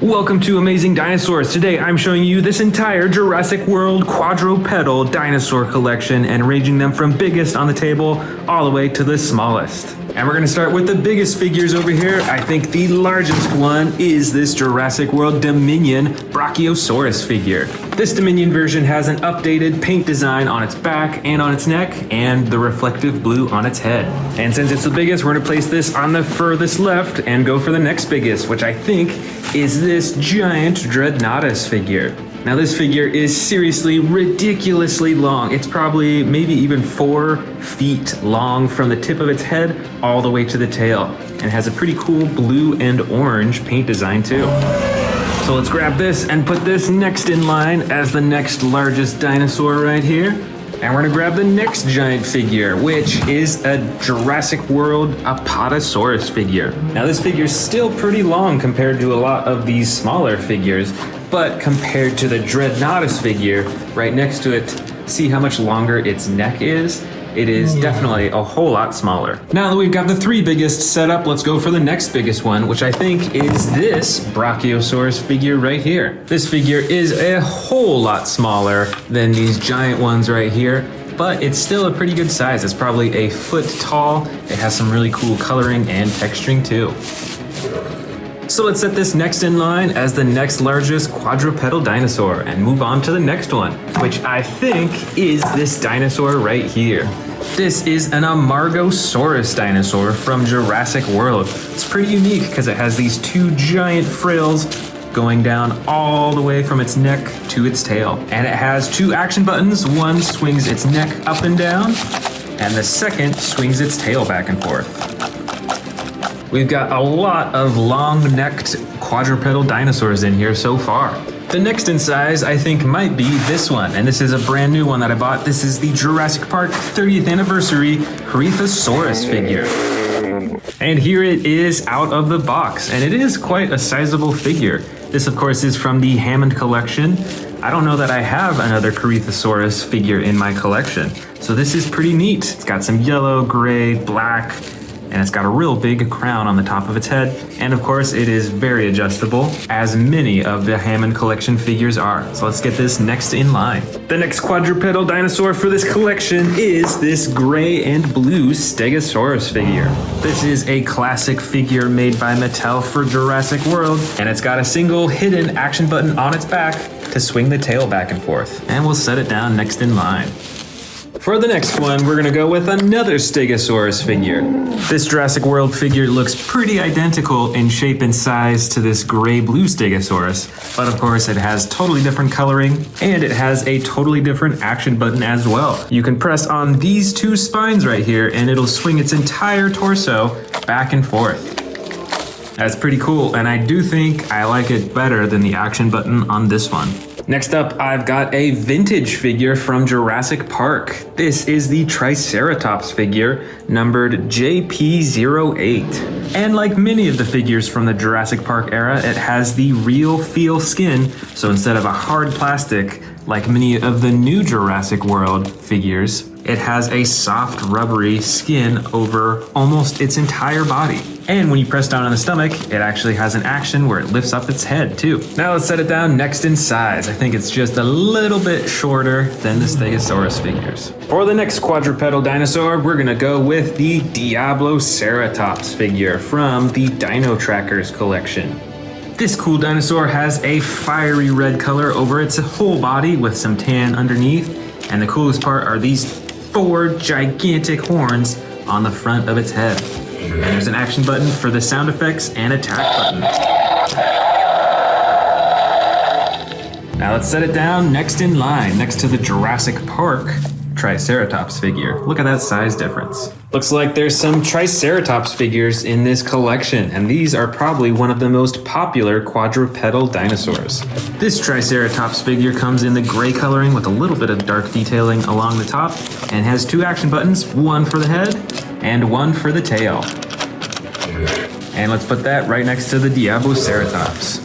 Welcome to Amazing Dinosaurs. Today I'm showing you this entire Jurassic World quadrupedal dinosaur collection and ranging them from biggest on the table all the way to the smallest. And we're going to start with the biggest figures over here. I think the largest one is this Jurassic World Dominion Brachiosaurus figure. This Dominion version has an updated paint design on its back and on its neck and the reflective blue on its head. And since it's the biggest, we're going to place this on the furthest left and go for the next biggest, which I think is this giant Dreadnoughtus figure. Now this figure is seriously ridiculously long. It's probably maybe even 4 feet long from the tip of its head all the way to the tail, and has a pretty cool blue and orange paint design too. So let's grab this and put this next in line as the next largest dinosaur right here. And we're gonna grab the next giant figure, which is a Jurassic World Apatosaurus figure. Now this figure is still pretty long compared to a lot of these smaller figures, but compared to the Dreadnoughtus figure right next to it, see how much longer its neck is? It is definitely a whole lot smaller. Now that we've got the 3 biggest set up, let's go for the next biggest one, which I think is this Brachiosaurus figure right here. This figure is a whole lot smaller than these giant ones right here, but it's still a pretty good size. It's probably a foot tall. It has some really cool coloring and texturing too. So let's set this next in line as the next largest quadrupedal dinosaur and move on to the next one, which I think is this dinosaur right here. This is an Amargosaurus dinosaur from Jurassic World. It's pretty unique because it has these 2 giant frills going down all the way from its neck to its tail. And it has 2 action buttons. One swings its neck up and down, and the second swings its tail back and forth. We've got a lot of long-necked quadrupedal dinosaurs in here so far. The next in size, I think, might be this one, and this is a brand new one that I bought. This is the Jurassic Park 30th anniversary Cretaceous figure. And here it is out of the box, and it is quite a sizable figure. This, of course, is from the Hammond collection. I don't know that I have another Cretaceous figure in my collection, so this is pretty neat. It's got some yellow, gray, black, and it's got a real big crown on the top of its head. And of course, it is very adjustable, as many of the Hammond collection figures are. So let's get this next in line. The next quadrupedal dinosaur for this collection is this gray and blue Stegosaurus figure. This is a classic figure made by Mattel for Jurassic World, and it's got a single hidden action button on its back to swing the tail back and forth. And we'll set it down next in line. For the next one, we're gonna go with another Stegosaurus figure. This Jurassic World figure looks pretty identical in shape and size to this gray-blue Stegosaurus, but of course it has totally different coloring, and it has a totally different action button as well. You can press on these 2 spines right here, and it'll swing its entire torso back and forth. That's pretty cool, and I do think I like it better than the action button on this one. Next up, I've got a vintage figure from Jurassic Park. This is the Triceratops figure, numbered JP08. And like many of the figures from the Jurassic Park era, it has the real feel skin, so instead of a hard plastic, like many of the new Jurassic World figures, it has a soft, rubbery skin over almost its entire body. And when you press down on the stomach, it actually has an action where it lifts up its head too. Now let's set it down next in size. I think it's just a little bit shorter than the Stegosaurus figures. For the next quadrupedal dinosaur, we're gonna go with the Diabloceratops figure from the Dino Trackers collection. This cool dinosaur has a fiery red color over its whole body with some tan underneath. And the coolest part are these 4 gigantic horns on the front of its head. And there's an action button for the sound effects and attack button. Now let's set it down next in line, next to the Jurassic Park Triceratops figure. Look at that size difference. Looks like there's some Triceratops figures in this collection, and these are probably one of the most popular quadrupedal dinosaurs. This Triceratops figure comes in the gray coloring with a little bit of dark detailing along the top, and has 2 action buttons, one for the head and one for the tail. And let's put that right next to the Diabloceratops.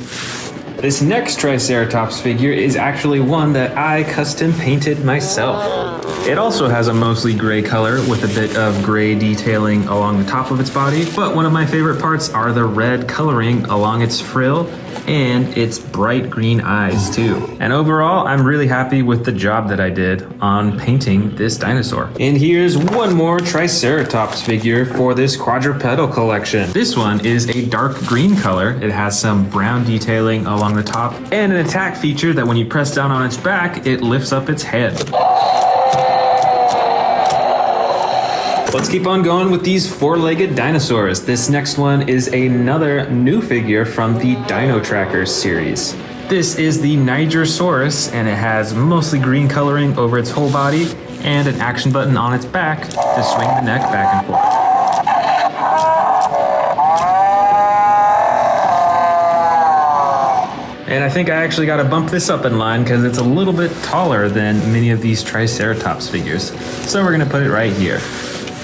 This next Triceratops figure is actually one that I custom painted myself. It also has a mostly gray color with a bit of gray detailing along the top of its body, but one of my favorite parts are the red coloring along its frill and its bright green eyes too. And overall, I'm really happy with the job that I did on painting this dinosaur. And here's one more Triceratops figure for this quadrupedal collection. This one is a dark green color. It has some brown detailing along the top and an attack feature that when you press down on its back, it lifts up its head. Let's keep on going with these four-legged dinosaurs. This next one is another new figure from the Dino Trackers series. This is the Nigersaurus, and it has mostly green coloring over its whole body and an action button on its back to swing the neck back and forth. And I think I actually got to bump this up in line because it's a little bit taller than many of these Triceratops figures. So we're going to put it right here.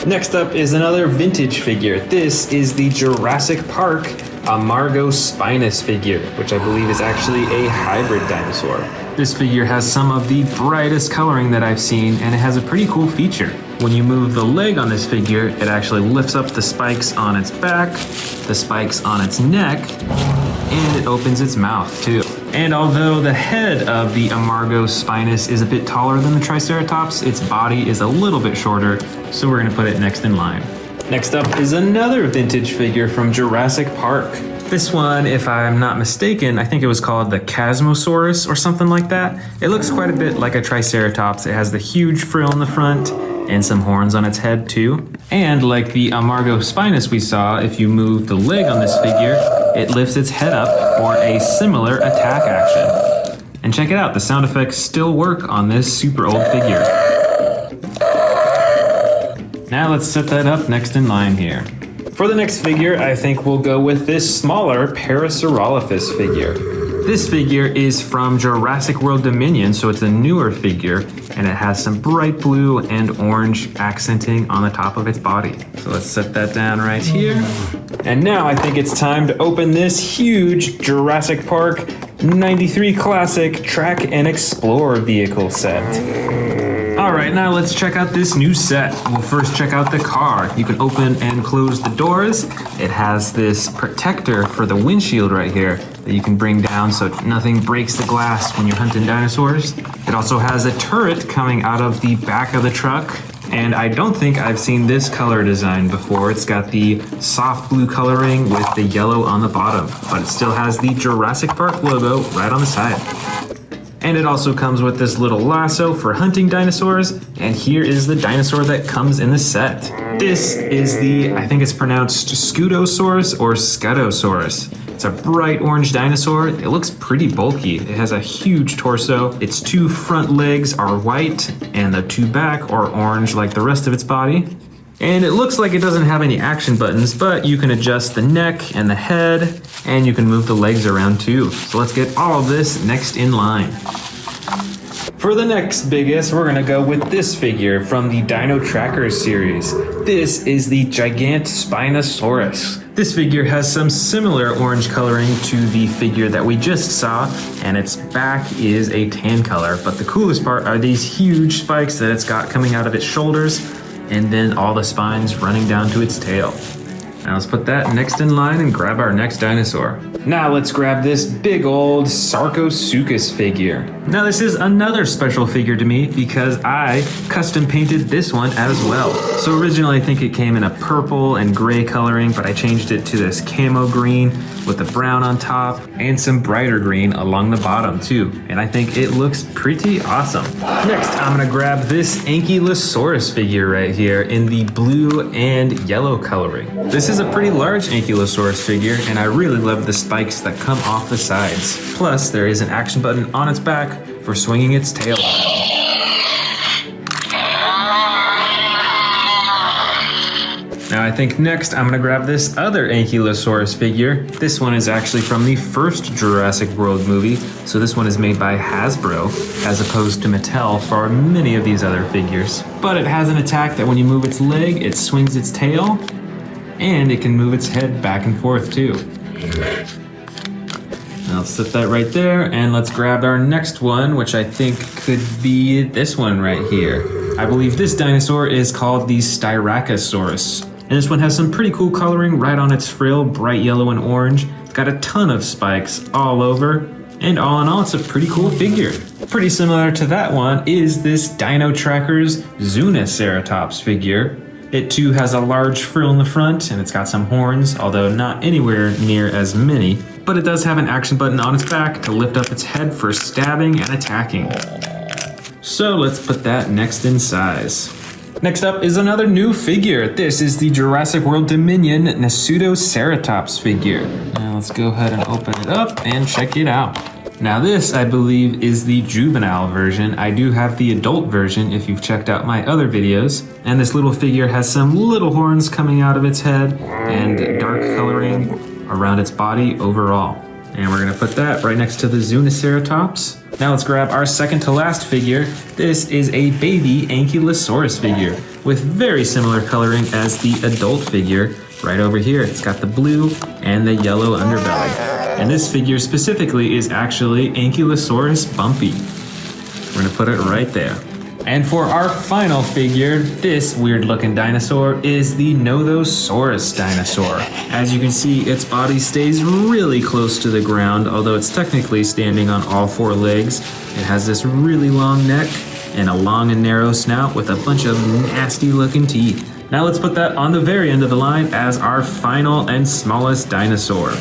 Next up is another vintage figure. This is the Jurassic Park Amargospinus figure, which I believe is actually a hybrid dinosaur. This figure has some of the brightest coloring that I've seen, and it has a pretty cool feature. When you move the leg on this figure, it actually lifts up the spikes on its back, the spikes on its neck, and it opens its mouth too. And although the head of the Amargospinus is a bit taller than the Triceratops, its body is a little bit shorter, so we're gonna put it next in line. Next up is another vintage figure from Jurassic Park. This one, if I'm not mistaken, I think it was called the Chasmosaurus or something like that. It looks quite a bit like a Triceratops. It has the huge frill in the front and some horns on its head too. And like the Amargospinus we saw, if you move the leg on this figure, it lifts its head up for a similar attack action. And check it out, the sound effects still work on this super old figure. Now let's set that up next in line here. For the next figure, I think we'll go with this smaller Parasaurolophus figure. This figure is from Jurassic World Dominion, so it's a newer figure, and it has some bright blue and orange accenting on the top of its body. So let's set that down right here. And now I think it's time to open this huge Jurassic Park 93 Classic Track and Explore vehicle set. Alright, now let's check out this new set. We'll first check out the car. You can open and close the doors. It has this protector for the windshield right here that you can bring down so nothing breaks the glass when you're hunting dinosaurs. It also has a turret coming out of the back of the truck. And I don't think I've seen this color design before. It's got the soft blue coloring with the yellow on the bottom, but it still has the Jurassic Park logo right on the side. And it also comes with this little lasso for hunting dinosaurs. And here is the dinosaur that comes in the set. This is the, I think it's pronounced Scutosaurus or Scutosaurus. It's a bright orange dinosaur. It looks pretty bulky. It has a huge torso. Its two front legs are white and the two back are orange like the rest of its body. And it looks like it doesn't have any action buttons, but you can adjust the neck and the head, and you can move the legs around too. So let's get all of this next in line. For the next biggest, we're gonna go with this figure from the Dino Trackers series. This is the Gigant Spinosaurus. This figure has some similar orange coloring to the figure that we just saw, and its back is a tan color. But the coolest part are these huge spikes that it's got coming out of its shoulders, and then all the spines running down to its tail. Now let's put that next in line and grab our next dinosaur. Now let's grab this big old Sarcosuchus figure. Now this is another special figure to me because I custom painted this one as well. So originally I think it came in a purple and gray coloring, but I changed it to this camo green with the brown on top and some brighter green along the bottom too. And I think it looks pretty awesome. Next, I'm gonna grab this Ankylosaurus figure right here in the blue and yellow coloring. This is a pretty large Ankylosaurus figure, and I really love the spikes that come off the sides. Plus, there is an action button on its back for swinging its tail around. Now I think next I'm gonna grab this other Ankylosaurus figure. This one is actually from the first Jurassic World movie, so this one is made by Hasbro as opposed to Mattel for many of these other figures. But it has an attack that when you move its leg, it swings its tail, and it can move its head back and forth too. Now let's set that right there, and let's grab our next one, which I think could be this one right here. I believe this dinosaur is called the Styracosaurus. And this one has some pretty cool coloring right on its frill, bright yellow and orange. got a ton of spikes all over, and all in all, it's a pretty cool figure. Pretty similar to that one is this Dino Tracker's Zuniceratops figure. It too has a large frill in the front, and it's got some horns, although not anywhere near as many, but it does have an action button on its back to lift up its head for stabbing and attacking. So let's put that next in size. Next up is another new figure. This is the Jurassic World Dominion Pseudoceratops figure. Now let's go ahead and open it up and check it out. Now this, I believe, is the juvenile version. I do have the adult version if you've checked out my other videos. And this little figure has some little horns coming out of its head and dark coloring around its body overall. And we're gonna put that right next to the Zuniceratops. Now let's grab our second to last figure. This is a baby Ankylosaurus figure with very similar coloring as the adult figure right over here. It's got the blue and the yellow underbelly. And this figure specifically is actually Ankylosaurus Bumpy. We're gonna put it right there. And for our final figure, this weird looking dinosaur is the Nothosaurus dinosaur. As you can see, its body stays really close to the ground, although it's technically standing on all four legs. It has this really long neck and a long and narrow snout with a bunch of nasty looking teeth. Now let's put that on the very end of the line as our final and smallest dinosaur.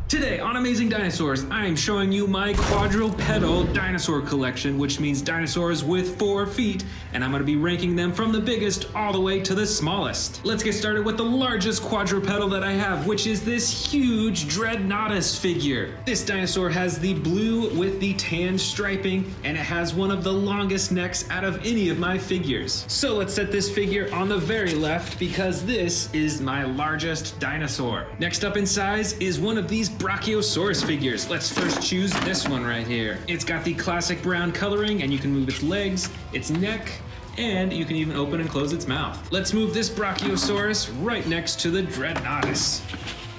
Today on Amazing Dinosaurs, I am showing you my quadrupedal dinosaur collection, which means dinosaurs with 4 feet, and I'm going to be ranking them from the biggest all the way to the smallest. Let's get started with the largest quadrupedal that I have, which is this huge Dreadnoughtus figure. This dinosaur has the blue with the tan striping, and it has one of the longest necks out of any of my figures. So let's set this figure on the very left because this is my largest dinosaur. Next up in size is one of these Brachiosaurus figures. Let's first choose this one right here. It's got the classic brown coloring, and you can move its legs, its neck, and you can even open and close its mouth. Let's move this Brachiosaurus right next to the Dreadnoughtus.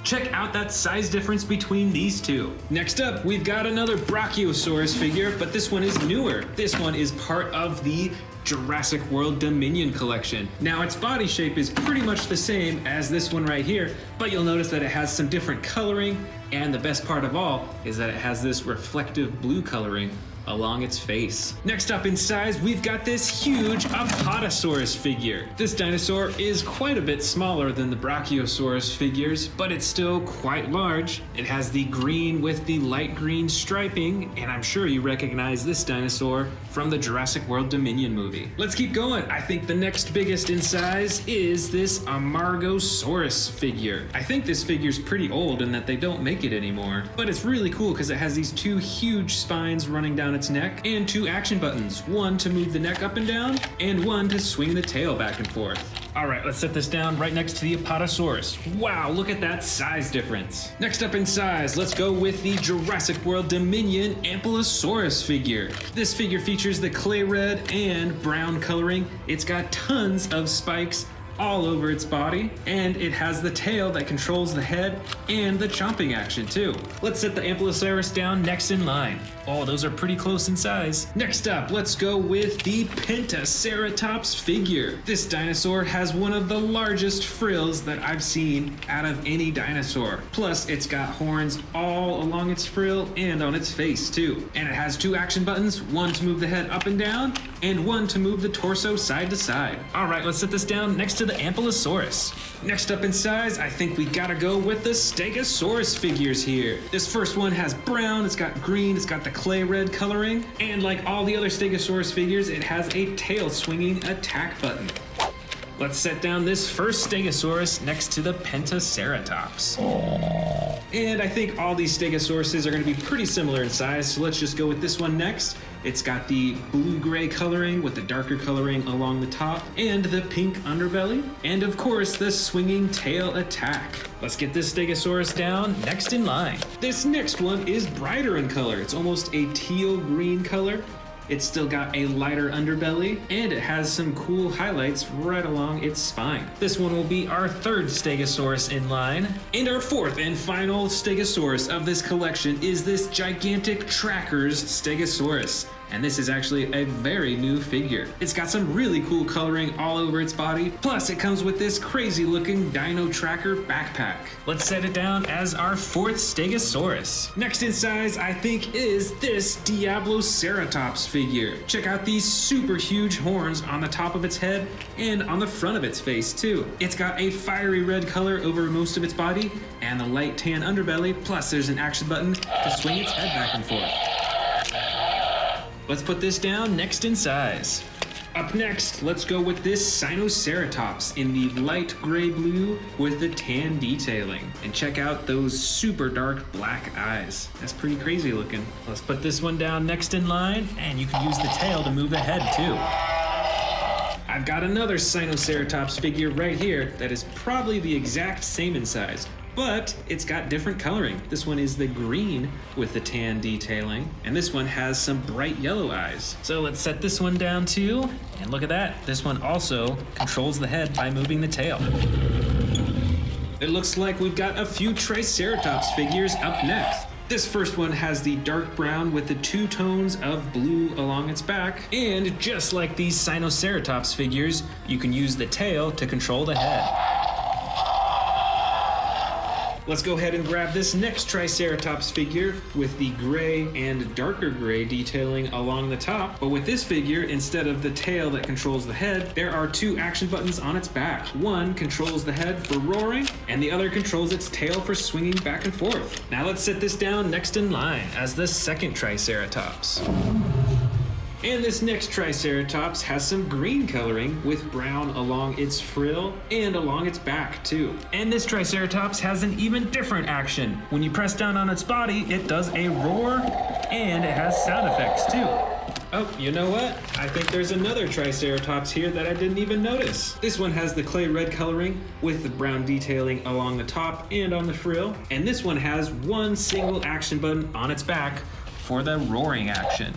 Check out that size difference between these two. Next up, we've got another Brachiosaurus figure, but this one is newer. This one is part of the Jurassic World Dominion collection. Now its body shape is pretty much the same as this one right here, but you'll notice that it has some different coloring, and the best part of all is that it has this reflective blue coloring along its face. Next up in size, we've got this huge Apatosaurus figure. This dinosaur is quite a bit smaller than the Brachiosaurus figures, but it's still quite large. It has the green with the light green striping, and I'm sure you recognize this dinosaur from the Jurassic World Dominion movie. Let's keep going. I think the next biggest in size is this Amargosaurus figure. I think this figure's pretty old and that they don't make it anymore, but it's really cool because it has these 2 huge spines running down its neck and 2 action buttons, one to move the neck up and down and one to swing the tail back and forth. All right, let's set this down right next to the Apatosaurus. Wow, look at that size difference. Next up in size, let's go with the Jurassic World Dominion Ankylosaurus figure. This figure features the clay red and brown coloring. It's got tons of spikes all over its body, and it has the tail that controls the head and the chomping action too. Let's set the Ankylosaurus down next in line. Oh, those are pretty close in size. Next up, let's go with the Pentaceratops figure. This dinosaur has one of the largest frills that I've seen out of any dinosaur. Plus, it's got horns all along its frill and on its face too. And it has 2 action buttons, one to move the head up and down, and one to move the torso side to side. All right, let's set this down next to the Ankylosaurus. Next up in size, I think we gotta go with the Stegosaurus figures here. This first one has brown, it's got green, it's got the clay red coloring, and like all the other Stegosaurus figures, it has a tail swinging attack button. Let's set down this first Stegosaurus next to the Pentaceratops. And I think all these Stegosauruses are going to be pretty similar in size, so let's just go with this one next. It's got the blue-gray coloring with the darker coloring along the top and the pink underbelly. And of course, the swinging tail attack. Let's get this Stegosaurus down next in line. This next one is brighter in color. It's almost a teal green color. It's still got a lighter underbelly, and it has some cool highlights right along its spine. This one will be our third Stegosaurus in line. And our fourth and final Stegosaurus of this collection is this gigantic Trackers Stegosaurus. And this is actually a very new figure. It's got some really cool coloring all over its body, plus it comes with this crazy looking Dino Tracker backpack. Let's set it down as our fourth Stegosaurus. Next in size, I think, is this Diabloceratops figure. Check out these super huge horns on the top of its head and on the front of its face too. It's got a fiery red color over most of its body and the light tan underbelly, plus there's an action button to swing its head back and forth. Let's put this down next in size. Up next, let's go with this Spinosaurus in the light gray blue with the tan detailing. And check out those super dark black eyes. That's pretty crazy looking. Let's put this one down next in line, and you can use the tail to move the head too. I've got another Spinosaurus figure right here that is probably the exact same in size, but it's got different coloring. This one is the green with the tan detailing, and this one has some bright yellow eyes. So let's set this one down too, and look at that. This one also controls the head by moving the tail. It looks like we've got a few Triceratops figures up next. This first one has the dark brown with the two tones of blue along its back, and just like these Spinosaurus figures, you can use the tail to control the head. Let's go ahead and grab this next Triceratops figure with the gray and darker gray detailing along the top. But with this figure, instead of the tail that controls the head, there are two action buttons on its back. One controls the head for roaring, and the other controls its tail for swinging back and forth. Now let's set this down next in line as the second Triceratops. And this next Triceratops has some green coloring with brown along its frill and along its back too. And this Triceratops has an even different action. When you press down on its body, it does a roar, and it has sound effects too. Oh, you know what? I think there's another Triceratops here that I didn't even notice. This one has the clay red coloring with the brown detailing along the top and on the frill. And this one has one single action button on its back for the roaring action.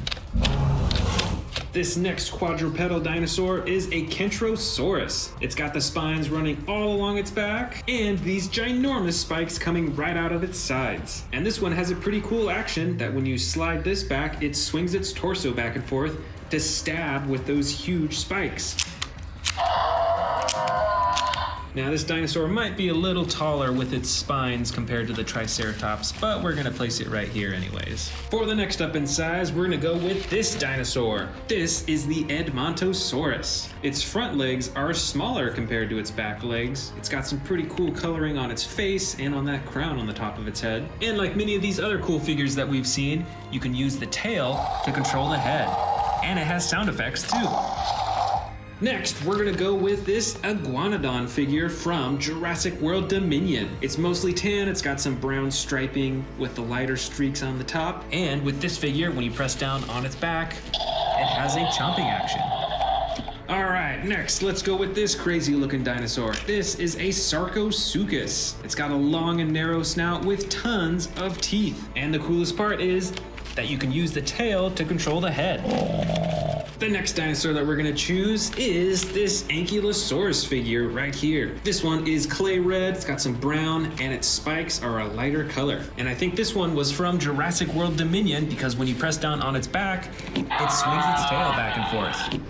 This next quadrupedal dinosaur is a Kentrosaurus. It's got the spines running all along its back and these ginormous spikes coming right out of its sides. And this one has a pretty cool action that when you slide this back, it swings its torso back and forth to stab with those huge spikes. Now this dinosaur might be a little taller with its spines compared to the Triceratops, but we're gonna place it right here anyways. For the next up in size, we're gonna go with this dinosaur. This is the Edmontosaurus. Its front legs are smaller compared to its back legs. It's got some pretty cool coloring on its face and on that crown on the top of its head. And like many of these other cool figures that we've seen, you can use the tail to control the head. And it has sound effects too. Next, we're gonna go with this Iguanodon figure from Jurassic World Dominion. It's mostly tan, it's got some brown striping with the lighter streaks on the top. And with this figure, when you press down on its back, it has a chomping action. All right, next, let's go with this crazy looking dinosaur. This is a Sarcosuchus. It's got a long and narrow snout with tons of teeth. And the coolest part is that you can use the tail to control the head. The next dinosaur that we're gonna choose is this Ankylosaurus figure right here. This one is clay red, it's got some brown, and its spikes are a lighter color. And I think this one was from Jurassic World Dominion because when you press down on its back, it swings its tail back and forth.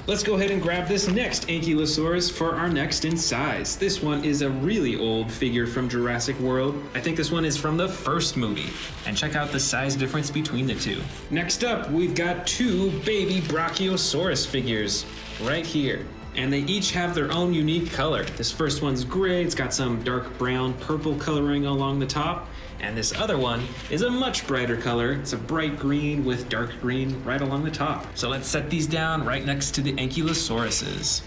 Let's go ahead and grab this next Ankylosaurus for our next in size. This one is a really old figure from Jurassic World. I think this one is from the first movie. And check out the size difference between the two. Next up, we've got two baby Brachiosaurus figures right here. And they each have their own unique color. This first one's gray, it's got some dark brown purple coloring along the top. And this other one is a much brighter color. It's a bright green with dark green right along the top. So let's set these down right next to the Ankylosauruses.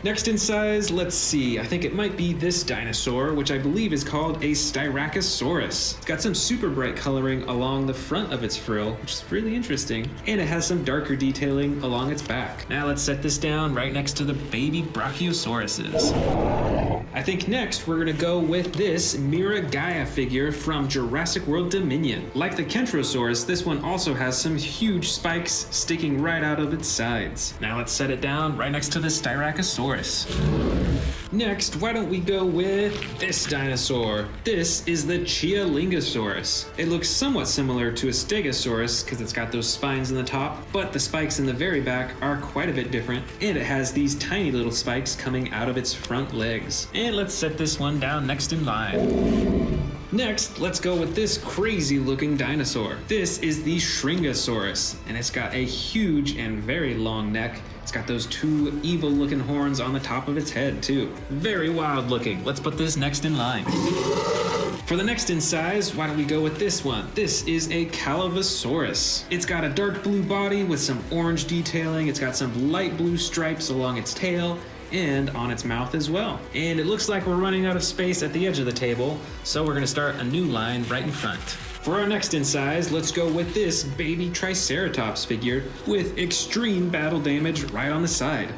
Next in size, let's see, I think it might be this dinosaur, which I believe is called a Styracosaurus. It's got some super bright coloring along the front of its frill, which is really interesting, and it has some darker detailing along its back. Now let's set this down right next to the baby Brachiosauruses. I think next we're gonna go with this Miragaia figure from Jurassic World Dominion. Like the Kentrosaurus, this one also has some huge spikes sticking right out of its sides. Now let's set it down right next to the Styracosaurus. Next, why don't we go with this dinosaur? This is the Chialingosaurus. It looks somewhat similar to a Stegosaurus because it's got those spines in the top, but the spikes in the very back are quite a bit different, and it has these tiny little spikes coming out of its front legs. And let's set this one down next in line. Next, let's go with this crazy looking dinosaur. This is the Shringosaurus, and it's got a huge and very long neck. It's got those two evil looking horns on the top of its head too. Very wild looking. Let's put this next in line. For the next in size, why don't we go with this one? This is a Calavosaurus. It's got a dark blue body with some orange detailing. It's got some light blue stripes along its tail and on its mouth as well. And it looks like we're running out of space at the edge of the table, so we're gonna start a new line right in front. For our next in size, let's go with this baby Triceratops figure with extreme battle damage right on the side.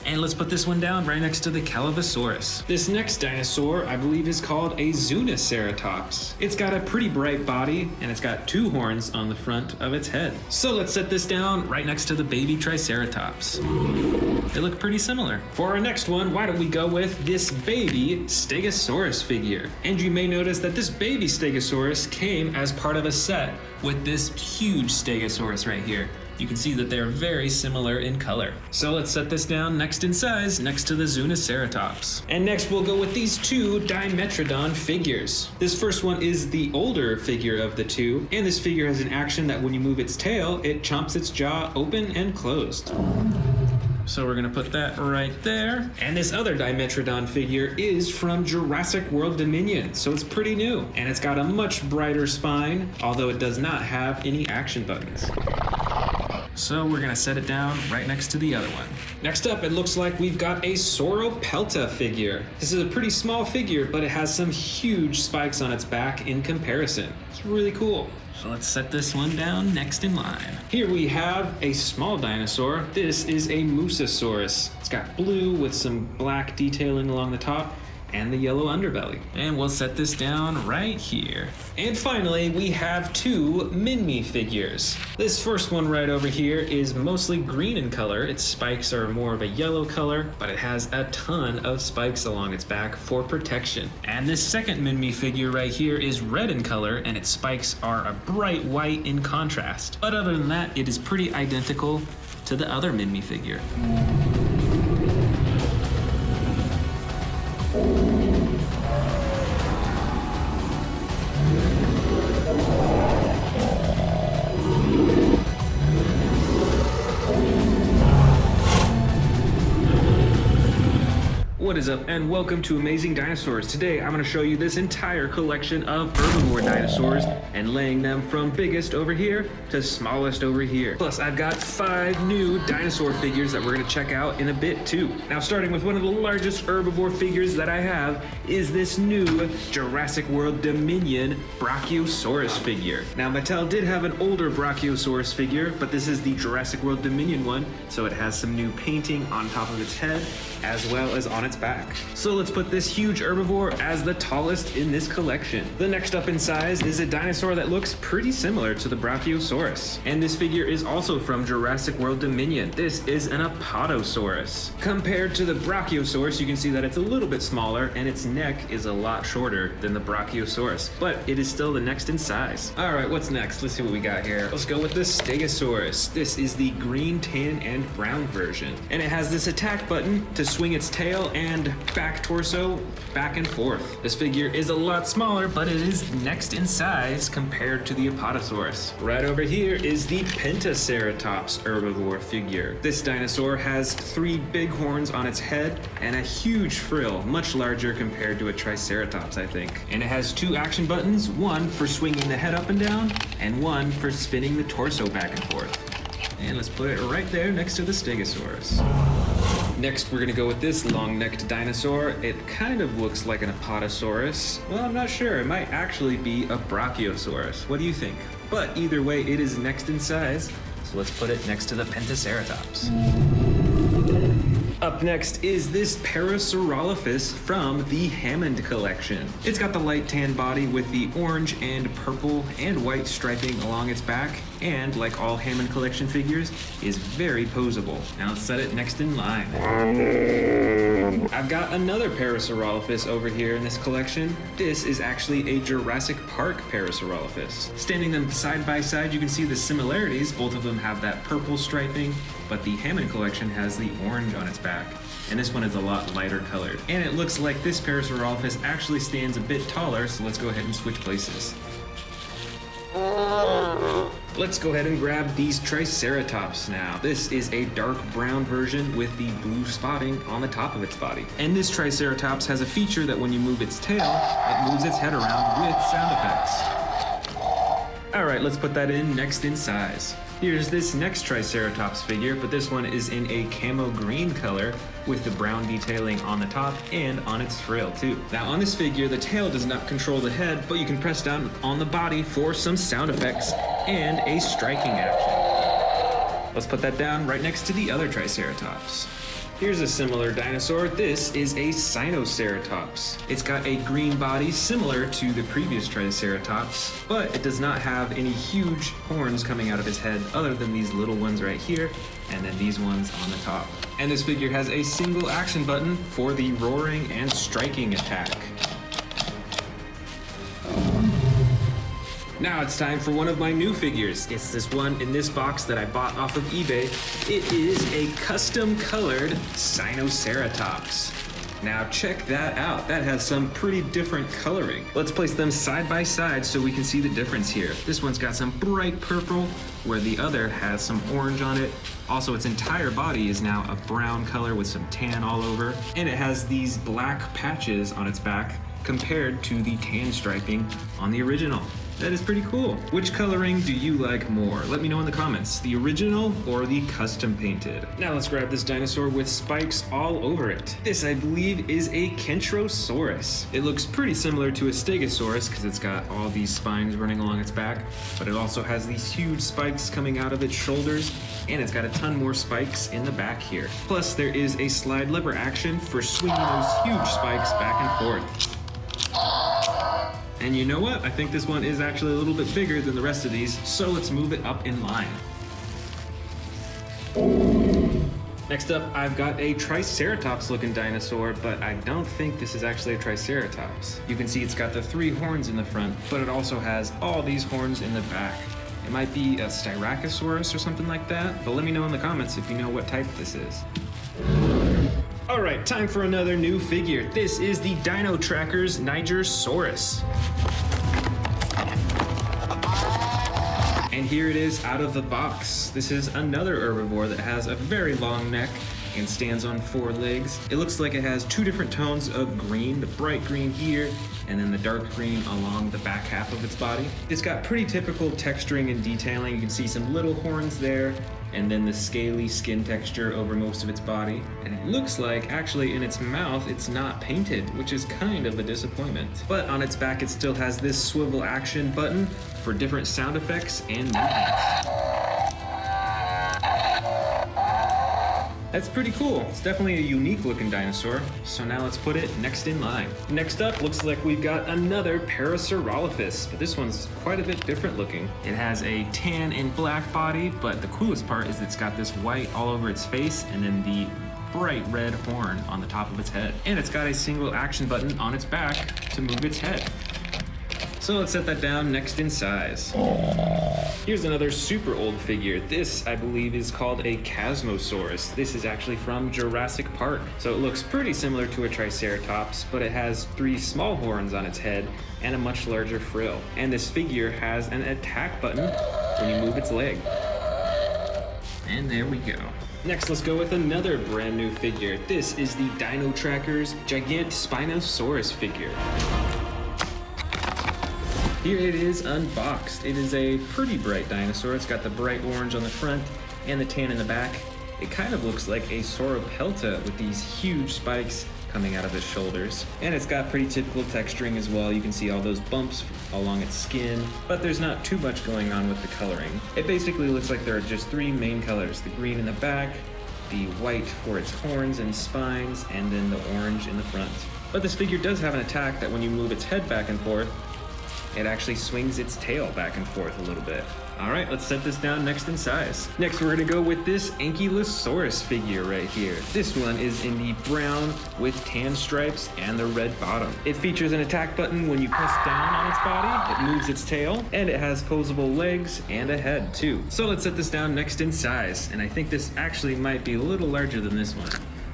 And let's put this one down right next to the Calavosaurus. This next dinosaur, I believe, is called a Zuniceratops. It's got a pretty bright body, and it's got two horns on the front of its head. So let's set this down right next to the baby Triceratops. They look pretty similar. For our next one, why don't we go with this baby Stegosaurus figure? And you may notice that this baby Stegosaurus came as part of a set with this huge Stegosaurus right here. You can see that they're very similar in color. So let's set this down next in size, next to the Zuniceratops. And next we'll go with these two Dimetrodon figures. This first one is the older figure of the two, and this figure has an action that when you move its tail, it chomps its jaw open and closed. So we're gonna put that right there. And this other Dimetrodon figure is from Jurassic World Dominion, so it's pretty new. And it's got a much brighter spine, although it does not have any action buttons. So we're gonna set it down right next to the other one. Next up, it looks like we've got a Sauropelta figure. This is a pretty small figure, but it has some huge spikes on its back in comparison. It's really cool. So let's set this one down next in line. Here we have a small dinosaur. This is a Mosasaurus. It's got blue with some black detailing along the top and the yellow underbelly. And we'll set this down right here. And finally, we have two Minmi figures. This first one right over here is mostly green in color. Its spikes are more of a yellow color, but it has a ton of spikes along its back for protection. And this second Minmi figure right here is red in color, and its spikes are a bright white in contrast. But other than that, it is pretty identical to the other Minmi figure. What is up, and welcome to Amazing Dinosaurs. Today I'm going to show you this entire collection of herbivore dinosaurs and laying them from biggest over here to smallest over here. Plus I've got 5 new dinosaur figures that we're going to check out in a bit too. Now starting with one of the largest herbivore figures that I have is this new Jurassic World Dominion Brachiosaurus figure. Now Mattel did have an older Brachiosaurus figure, but this is the Jurassic World Dominion one, so it has some new painting on top of its head as well as on its back. So let's put this huge herbivore as the tallest in this collection. The next up in size is a dinosaur that looks pretty similar to the Brachiosaurus. And this figure is also from Jurassic World Dominion. This is an Apatosaurus. Compared to the Brachiosaurus, you can see that it's a little bit smaller and its neck is a lot shorter than the Brachiosaurus, but it is still the next in size. All right, what's next? Let's see what we got here. Let's go with the Stegosaurus. This is the green, tan, and brown version. And it has this attack button to swing its tail and back torso back and forth. This figure is a lot smaller, but it is next in size compared to the Apatosaurus. Right over here is the Pentaceratops herbivore figure. This dinosaur has 3 big horns on its head and a huge frill, much larger compared to a Triceratops, I think. And it has 2 action buttons, one for swinging the head up and down, and one for spinning the torso back and forth. And let's put it right there next to the Stegosaurus. Next, we're gonna go with this long-necked dinosaur. It kind of looks like an Apatosaurus. Well, I'm not sure. It might actually be a Brachiosaurus. What do you think? But either way, it is next in size. So let's put it next to the Pentaceratops. Up next is this Parasaurolophus from the Hammond collection. It's got the light tan body with the orange and purple and white striping along its back, and like all Hammond collection figures, is very poseable. Now let's set it next in line. I've got another Parasaurolophus over here in this collection. This is actually a Jurassic Park Parasaurolophus. Standing them side by side, you can see the similarities. Both of them have that purple striping, but the Hammond collection has the orange on its back, and this one is a lot lighter colored. And it looks like this Parasaurolophus actually stands a bit taller, so let's go ahead and switch places. Let's go ahead and grab these Triceratops now. This is a dark brown version with the blue spotting on the top of its body. And this Triceratops has a feature that when you move its tail, it moves its head around with sound effects. All right, let's put that in next in size. Here's this next Triceratops figure, but this one is in a camo green color with the brown detailing on the top and on its frill too. Now on this figure, the tail does not control the head, but you can press down on the body for some sound effects and a striking action. Let's put that down right next to the other Triceratops. Here's a similar dinosaur. This is a Sinoceratops. It's got a green body similar to the previous Triceratops, but it does not have any huge horns coming out of its head other than these little ones right here, and then these ones on the top. And this figure has a single action button for the roaring and striking attack. Now it's time for one of my new figures. It's this one in this box that I bought off of eBay. It is a custom colored Sinoceratops. Now check that out. That has some pretty different coloring. Let's place them side by side so we can see the difference here. This one's got some bright purple, where the other has some orange on it. Also, its entire body is now a brown color with some tan all over. And it has these black patches on its back compared to the tan striping on the original. That is pretty cool. Which coloring do you like more? Let me know in the comments, the original or the custom painted. Now let's grab this dinosaur with spikes all over it. This, I believe, is a Kentrosaurus. It looks pretty similar to a Stegosaurus because it's got all these spines running along its back, but it also has these huge spikes coming out of its shoulders, and it's got a ton more spikes in the back here. Plus, there is a slide lever action for swinging those huge spikes back and forth. And you know what? I think this one is actually a little bit bigger than the rest of these, so let's move it up in line. Next up, I've got a Triceratops looking dinosaur, but I don't think this is actually a Triceratops. You can see it's got the 3 horns in the front, but it also has all these horns in the back. It might be a Styracosaurus or something like that, but let me know in the comments if you know what type this is. All right, time for another new figure. This is the Dino Tracker's Nigersaurus. And here it is out of the box. This is another herbivore that has a very long neck and stands on 4 legs. It looks like it has 2 different tones of green, the bright green here, and then the dark green along the back half of its body. It's got pretty typical texturing and detailing. You can see some little horns there, and then the scaly skin texture over most of its body. And it looks like actually in its mouth it's not painted, which is kind of a disappointment. But on its back it still has this swivel action button for different sound effects and movements. That's pretty cool. It's definitely a unique looking dinosaur. So now let's put it next in line. Next up, looks like we've got another Parasaurolophus, but this one's quite a bit different looking. It has a tan and black body, but the coolest part is it's got this white all over its face and then the bright red horn on the top of its head. And it's got a single action button on its back to move its head. So let's set that down next in size. Here's another super old figure. This, I believe, is called a Chasmosaurus. This is actually from Jurassic Park. So it looks pretty similar to a Triceratops, but it has 3 small horns on its head and a much larger frill. And this figure has an attack button when you move its leg. And there we go. Next, let's go with another brand new figure. This is the Dino Tracker's Gigant Spinosaurus figure. Here it is unboxed. It is a pretty bright dinosaur. It's got the bright orange on the front and the tan in the back. It kind of looks like a Sauropelta with these huge spikes coming out of its shoulders. And it's got pretty typical texturing as well. You can see all those bumps along its skin, but there's not too much going on with the coloring. It basically looks like there are just three main colors: the green in the back, the white for its horns and spines, and then the orange in the front. But this figure does have an attack that when you move its head back and forth, it actually swings its tail back and forth a little bit. All right, let's set this down next in size. Next, we're gonna go with this Ankylosaurus figure right here. This one is in the brown with tan stripes and the red bottom. It features an attack button when you press down on its body. It moves its tail, and it has posable legs and a head too. So let's set this down next in size. And I think this actually might be a little larger than this one.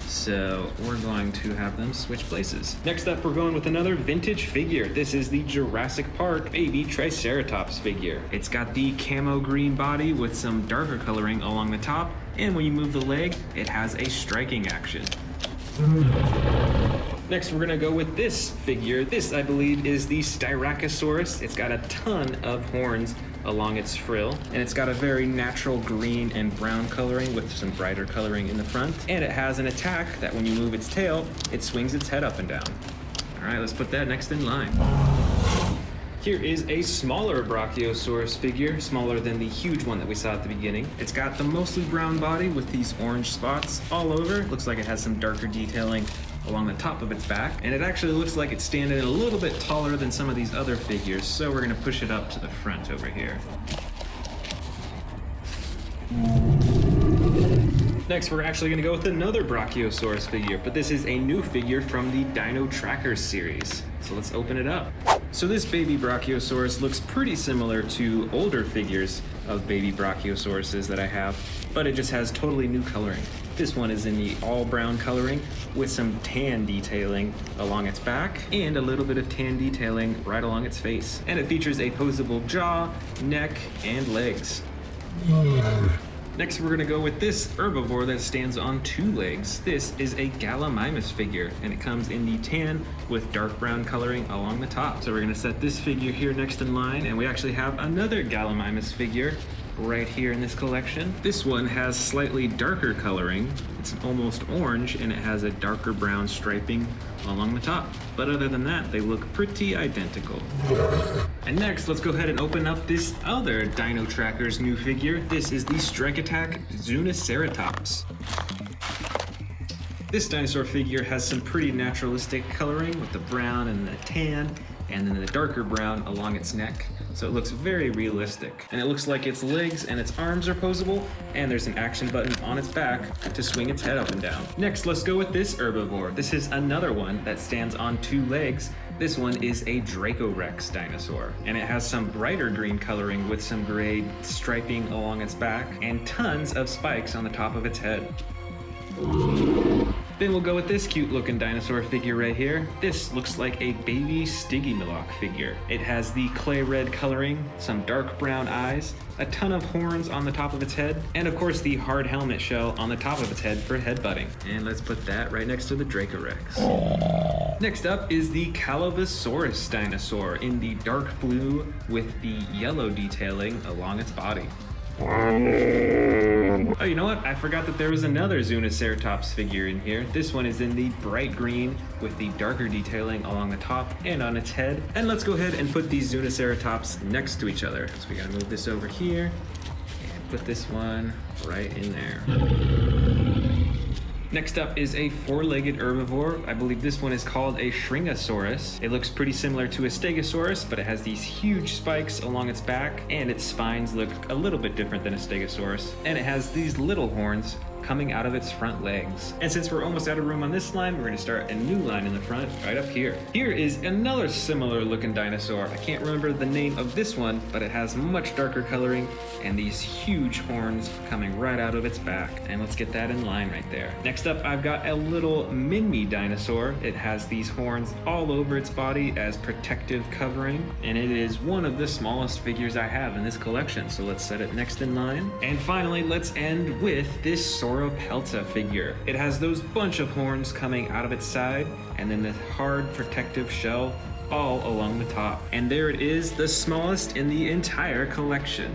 So we're going to have them switch places. Next up, we're going with another vintage figure. This is the Jurassic Park baby Triceratops figure. It's got the camo green body with some darker coloring along the top, and when you move the leg, it has a striking action. Next, we're gonna go with this figure. This, I believe, is the Styracosaurus. It's got a ton of horns along its frill, and it's got a very natural green and brown coloring with some brighter coloring in the front. And it has an attack that when you move its tail, it swings its head up and down. All right, let's put that next in line. Here is a smaller Brachiosaurus figure, smaller than the huge one that we saw at the beginning. It's got the mostly brown body with these orange spots all over. Looks like it has some darker detailing along the top of its back, and it actually looks like it's standing a little bit taller than some of these other figures, so we're gonna push it up to the front over here. Next, we're actually gonna go with another Brachiosaurus figure, but this is a new figure from the Dino Trackers series. So let's open it up. So this baby Brachiosaurus looks pretty similar to older figures of baby Brachiosauruses that I have, but it just has totally new coloring. This one is in the all brown coloring with some tan detailing along its back and a little bit of tan detailing right along its face. And it features a posable jaw, neck, and legs. Next, we're gonna go with this herbivore that stands on two legs. This is a Gallimimus figure, and it comes in the tan with dark brown coloring along the top. So we're gonna set this figure here next in line, and we actually have another Gallimimus figure right here in this collection. This one has slightly darker coloring. It's almost orange, and it has a darker brown striping along the top. But other than that, they look pretty identical. And next, let's go ahead and open up this other Dino Trackers new figure. This is the Strike Attack Zuniceratops. This dinosaur figure has some pretty naturalistic coloring with the brown and the tan, and then the darker brown along its neck. So it looks very realistic. And it looks like its legs and its arms are posable, and there's an action button on its back to swing its head up and down. Next, let's go with this herbivore. This is another one that stands on two legs. This one is a Dracorex dinosaur, and it has some brighter green coloring with some gray striping along its back and tons of spikes on the top of its head. Then we'll go with this cute looking dinosaur figure right here. This looks like a baby Stygimoloch figure. It has the clay red coloring, some dark brown eyes, a ton of horns on the top of its head, and of course the hard helmet shell on the top of its head for headbutting. And let's put that right next to the Dracorex. Next up is the Calavosaurus dinosaur in the dark blue with the yellow detailing along its body. Oh, you know what? I forgot that there was another Zuniceratops figure in here. This one is in the bright green with the darker detailing along the top and on its head. And let's go ahead and put these Zuniceratops next to each other. So we gotta move this over here and put this one right in there. Next up is a four-legged herbivore. I believe this one is called a Shringosaurus. It looks pretty similar to a Stegosaurus, but it has these huge spikes along its back, and its spines look a little bit different than a Stegosaurus. And it has these little horns coming out of its front legs. And since we're almost out of room on this line, we're gonna start a new line in the front right up here. Here is another similar looking dinosaur. I can't remember the name of this one, but it has much darker coloring and these huge horns coming right out of its back. And let's get that in line right there. Next up, I've got a little Minmi dinosaur. It has these horns all over its body as protective covering, and it is one of the smallest figures I have in this collection. So let's set it next in line. And finally, let's end with this Sauropelta figure. It has those bunch of horns coming out of its side, and then the hard protective shell all along the top. And there it is, the smallest in the entire collection.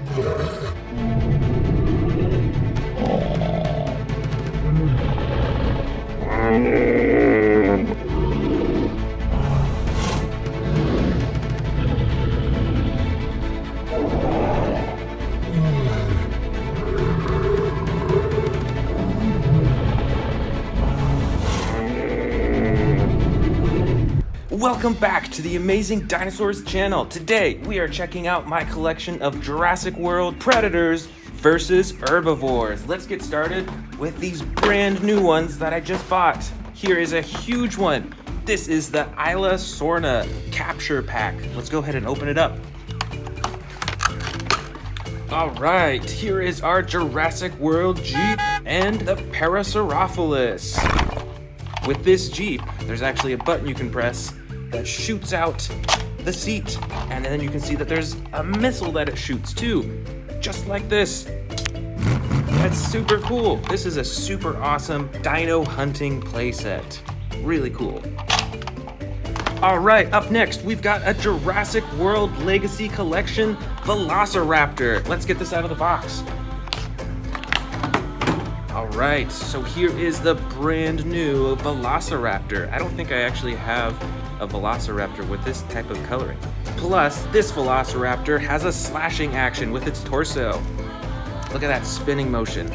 Welcome back to the Amazing Dinosaurs channel. Today, we are checking out my collection of Jurassic World predators versus herbivores. Let's get started with these brand new ones that I just bought. Here is a huge one. This is the Isla Sorna capture pack. Let's go ahead and open it up. All right, here is our Jurassic World Jeep and the Parasaurolophus. With this Jeep, there's actually a button you can press that shoots out the seat, and then you can see that there's a missile that it shoots too, just like this. That's super cool. This is a super awesome dino hunting playset. Really cool. All right, up next, we've got a Jurassic World Legacy Collection Velociraptor. Let's get this out of the box. All right, so here is the brand new Velociraptor. I don't think I actually have a Velociraptor with this type of coloring. Plus, this Velociraptor has a slashing action with its torso. Look at that spinning motion.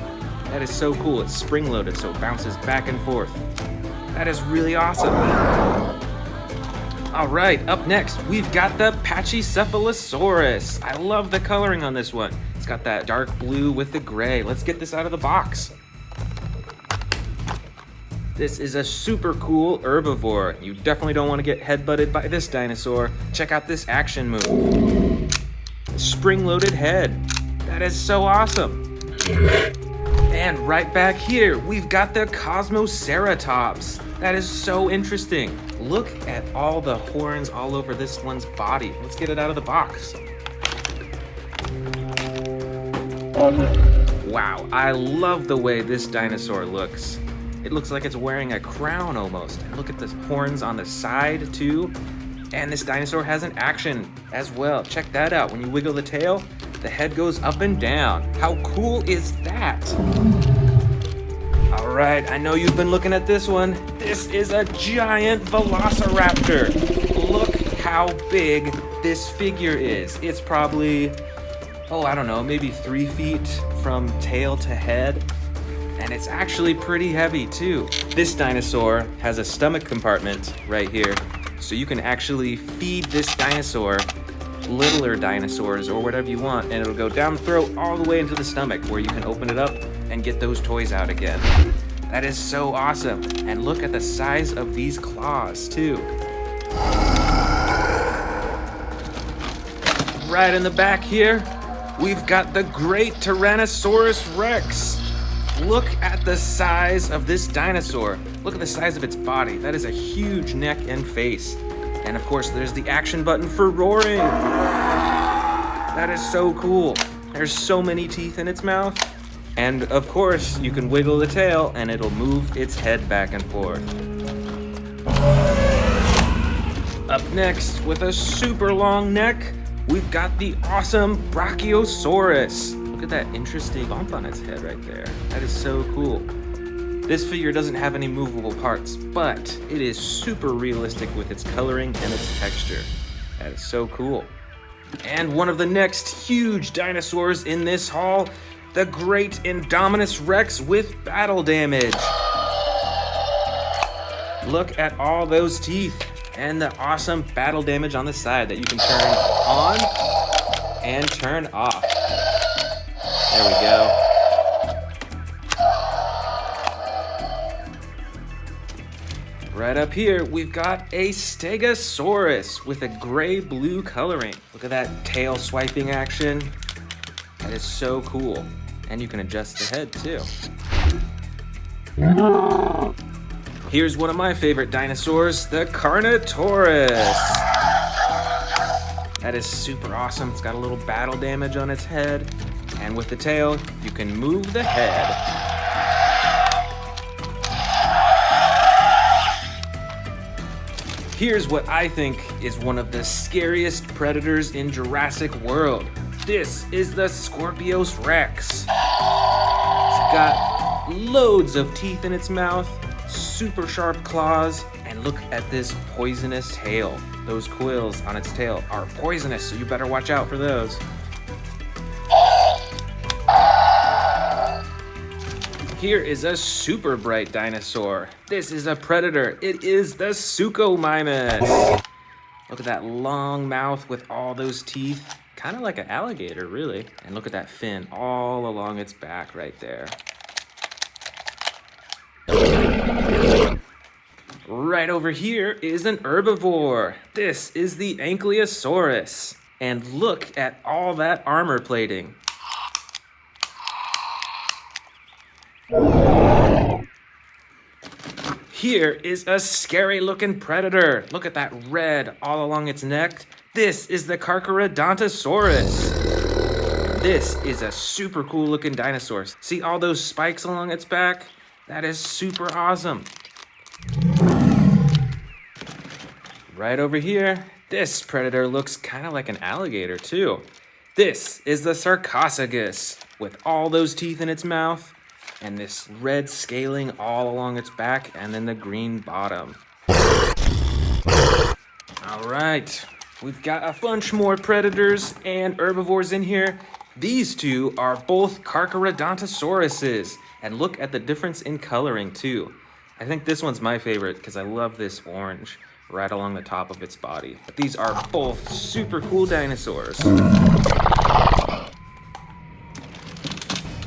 That is so cool. It's spring-loaded, so it bounces back and forth. That is really awesome. All right, up next, we've got the Pachycephalosaurus. I love the coloring on this one. It's got that dark blue with the gray. Let's get this out of the box. This is a super cool herbivore. You definitely don't want to get headbutted by this dinosaur. Check out this action move. Spring-loaded head. That is so awesome. And right back here, we've got the Cosmoceratops. That is so interesting. Look at all the horns all over this one's body. Let's get it out of the box. Wow, I love the way this dinosaur looks. It looks like it's wearing a crown almost. And look at the horns on the side too. And this dinosaur has an action as well. Check that out. When you wiggle the tail, the head goes up and down. How cool is that? All right, I know you've been looking at this one. This is a giant Velociraptor. Look how big this figure is. It's probably, I don't know, maybe 3 feet from tail to head. And it's actually pretty heavy too. This dinosaur has a stomach compartment right here. So you can actually feed this dinosaur littler dinosaurs or whatever you want, and it'll go down the throat all the way into the stomach where you can open it up and get those toys out again. That is so awesome. And look at the size of these claws too. Right in the back here, we've got the great Tyrannosaurus Rex. Look at the size of this dinosaur. Look at the size of its body. That is a huge neck and face. And of course, there's the action button for roaring. That is so cool. There's so many teeth in its mouth. And of course, you can wiggle the tail and it'll move its head back and forth. Up next, with a super long neck, we've got the awesome Brachiosaurus. Look at that interesting bump on its head right there. That is so cool. This figure doesn't have any movable parts, but it is super realistic with its coloring and its texture. That is so cool. And one of the next huge dinosaurs in this haul, the great Indominus Rex with battle damage. Look at all those teeth and the awesome battle damage on the side that you can turn on and turn off. There we go. Right up here, we've got a Stegosaurus with a gray-blue coloring. Look at that tail swiping action. That is so cool. And you can adjust the head too. Here's one of my favorite dinosaurs, the Carnotaurus. That is super awesome. It's got a little battle damage on its head. And with the tail, you can move the head. Here's what I think is one of the scariest predators in Jurassic World. This is the Scorpius Rex. It's got loads of teeth in its mouth, super sharp claws, and look at this poisonous tail. Those quills on its tail are poisonous, so you better watch out for those. Here is a super bright dinosaur. This is a predator. It is the Suchomimus. Look at that long mouth with all those teeth. Kind of like an alligator, really. And look at that fin all along its back right there. Right over here is an herbivore. This is the Ankylosaurus. And look at all that armor plating. Here is a scary looking predator. Look at that red all along its neck. This is the Carcharodontosaurus. This is a super cool looking dinosaur. See all those spikes along its back? That is super awesome. Right over here, this predator looks kind of like an alligator too. This is the Sarcophagus with all those teeth in its mouth and this red scaling all along its back and then the green bottom. All right, we've got a bunch more predators and herbivores in here. These two are both Carcharodontosauruses, and look at the difference in coloring too. I think this one's my favorite because I love this orange right along the top of its body. But these are both super cool dinosaurs.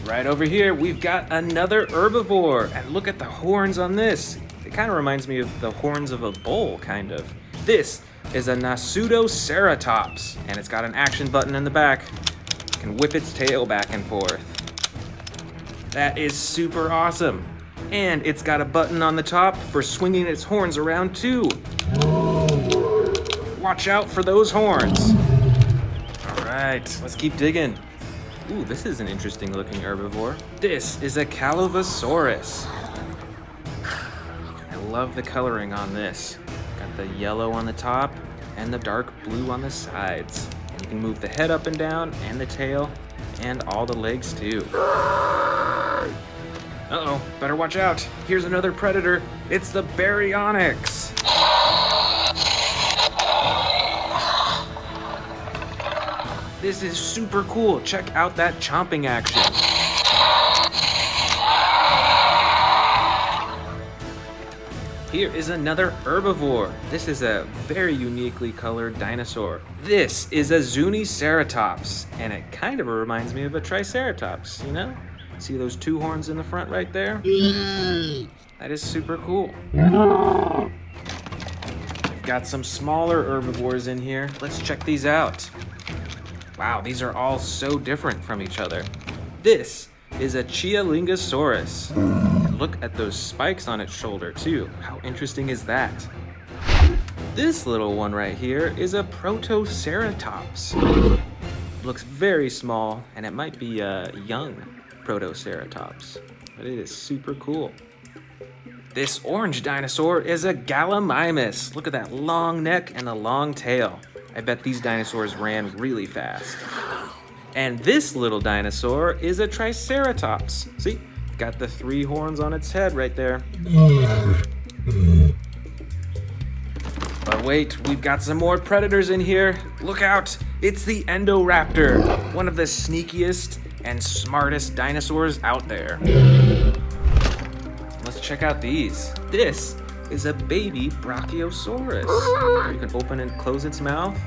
Right over here, we've got another herbivore, and look at the horns on this. It kind of reminds me of the horns of a bull, kind of. This is a Nasutoceratops, and it's got an action button in the back. It can whip its tail back and forth. That is super awesome. And it's got a button on the top for swinging its horns around too. Watch out for those horns. All right, let's keep digging. Ooh, this is an interesting looking herbivore. This is a Calavosaurus. I love the coloring on this. Got the yellow on the top and the dark blue on the sides. And you can move the head up and down and the tail and all the legs too. Uh-oh, better watch out. Here's another predator. It's the Baryonyx. This is super cool. Check out that chomping action. Here is another herbivore. This is a very uniquely colored dinosaur. This is a Zuniceratops, and it kind of reminds me of a Triceratops, you know? See those two horns in the front right there? That is super cool. We've got some smaller herbivores in here. Let's check these out. Wow, these are all so different from each other. This is a Chialingosaurus. And look at those spikes on its shoulder too. How interesting is that? This little one right here is a Protoceratops. Looks very small, and it might be a young Protoceratops, but it is super cool. This orange dinosaur is a Gallimimus. Look at that long neck and the long tail. I bet these dinosaurs ran really fast. And this little dinosaur is a Triceratops. See, got the three horns on its head right there. But wait, we've got some more predators in here. Look out, it's the Endoraptor, one of the sneakiest and smartest dinosaurs out there. Let's check out these. This is a baby Brachiosaurus. You can open and close its mouth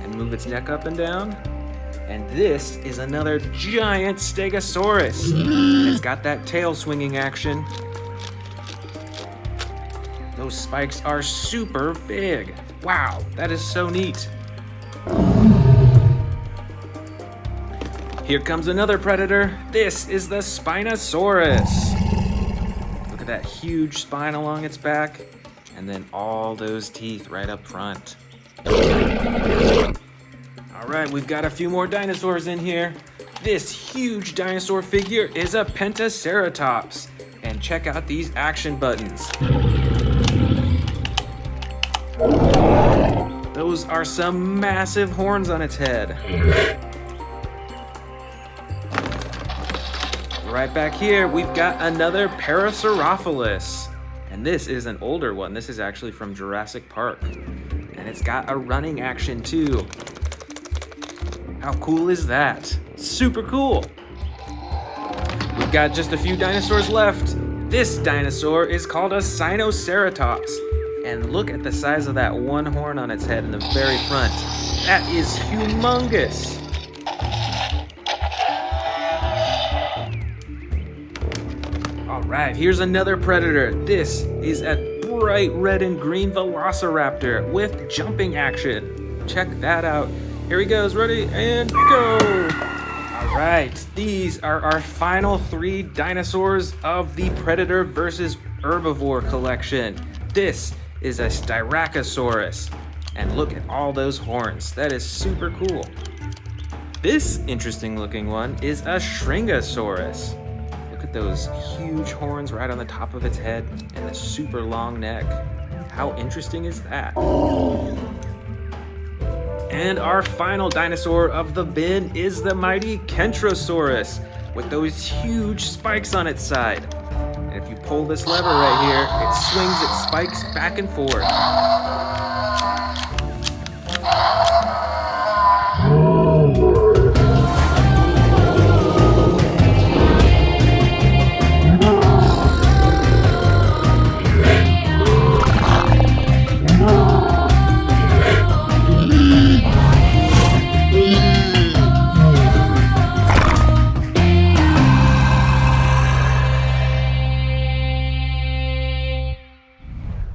and move its neck up and down. And this is another giant Stegosaurus. And it's got that tail swinging action. Those spikes are super big. Wow, that is so neat. Here comes another predator. This is the Spinosaurus. Look at that huge spine along its back, and then all those teeth right up front. All right, we've got a few more dinosaurs in here. This huge dinosaur figure is a Pentaceratops. And check out these action buttons. Those are some massive horns on its head. Right back here, we've got another Parasaurolophus. And this is an older one. This is actually from Jurassic Park. And it's got a running action too. How cool is that? Super cool. We've got just a few dinosaurs left. This dinosaur is called a Sinoceratops. And look at the size of that one horn on its head in the very front. That is humongous. All right, here's another predator. This is a bright red and green velociraptor with jumping action. Check that out. Here he goes, ready and go. All right, these are our final 3 dinosaurs of the Predator versus Herbivore collection. This is a Styracosaurus. And look at all those horns. That is super cool. This interesting looking one is a Shringosaurus. Look at those huge horns right on the top of its head and the super long neck. How interesting is that? And our final dinosaur of the bin is the mighty Kentrosaurus with those huge spikes on its side. And if you pull this lever right here, it swings its spikes back and forth.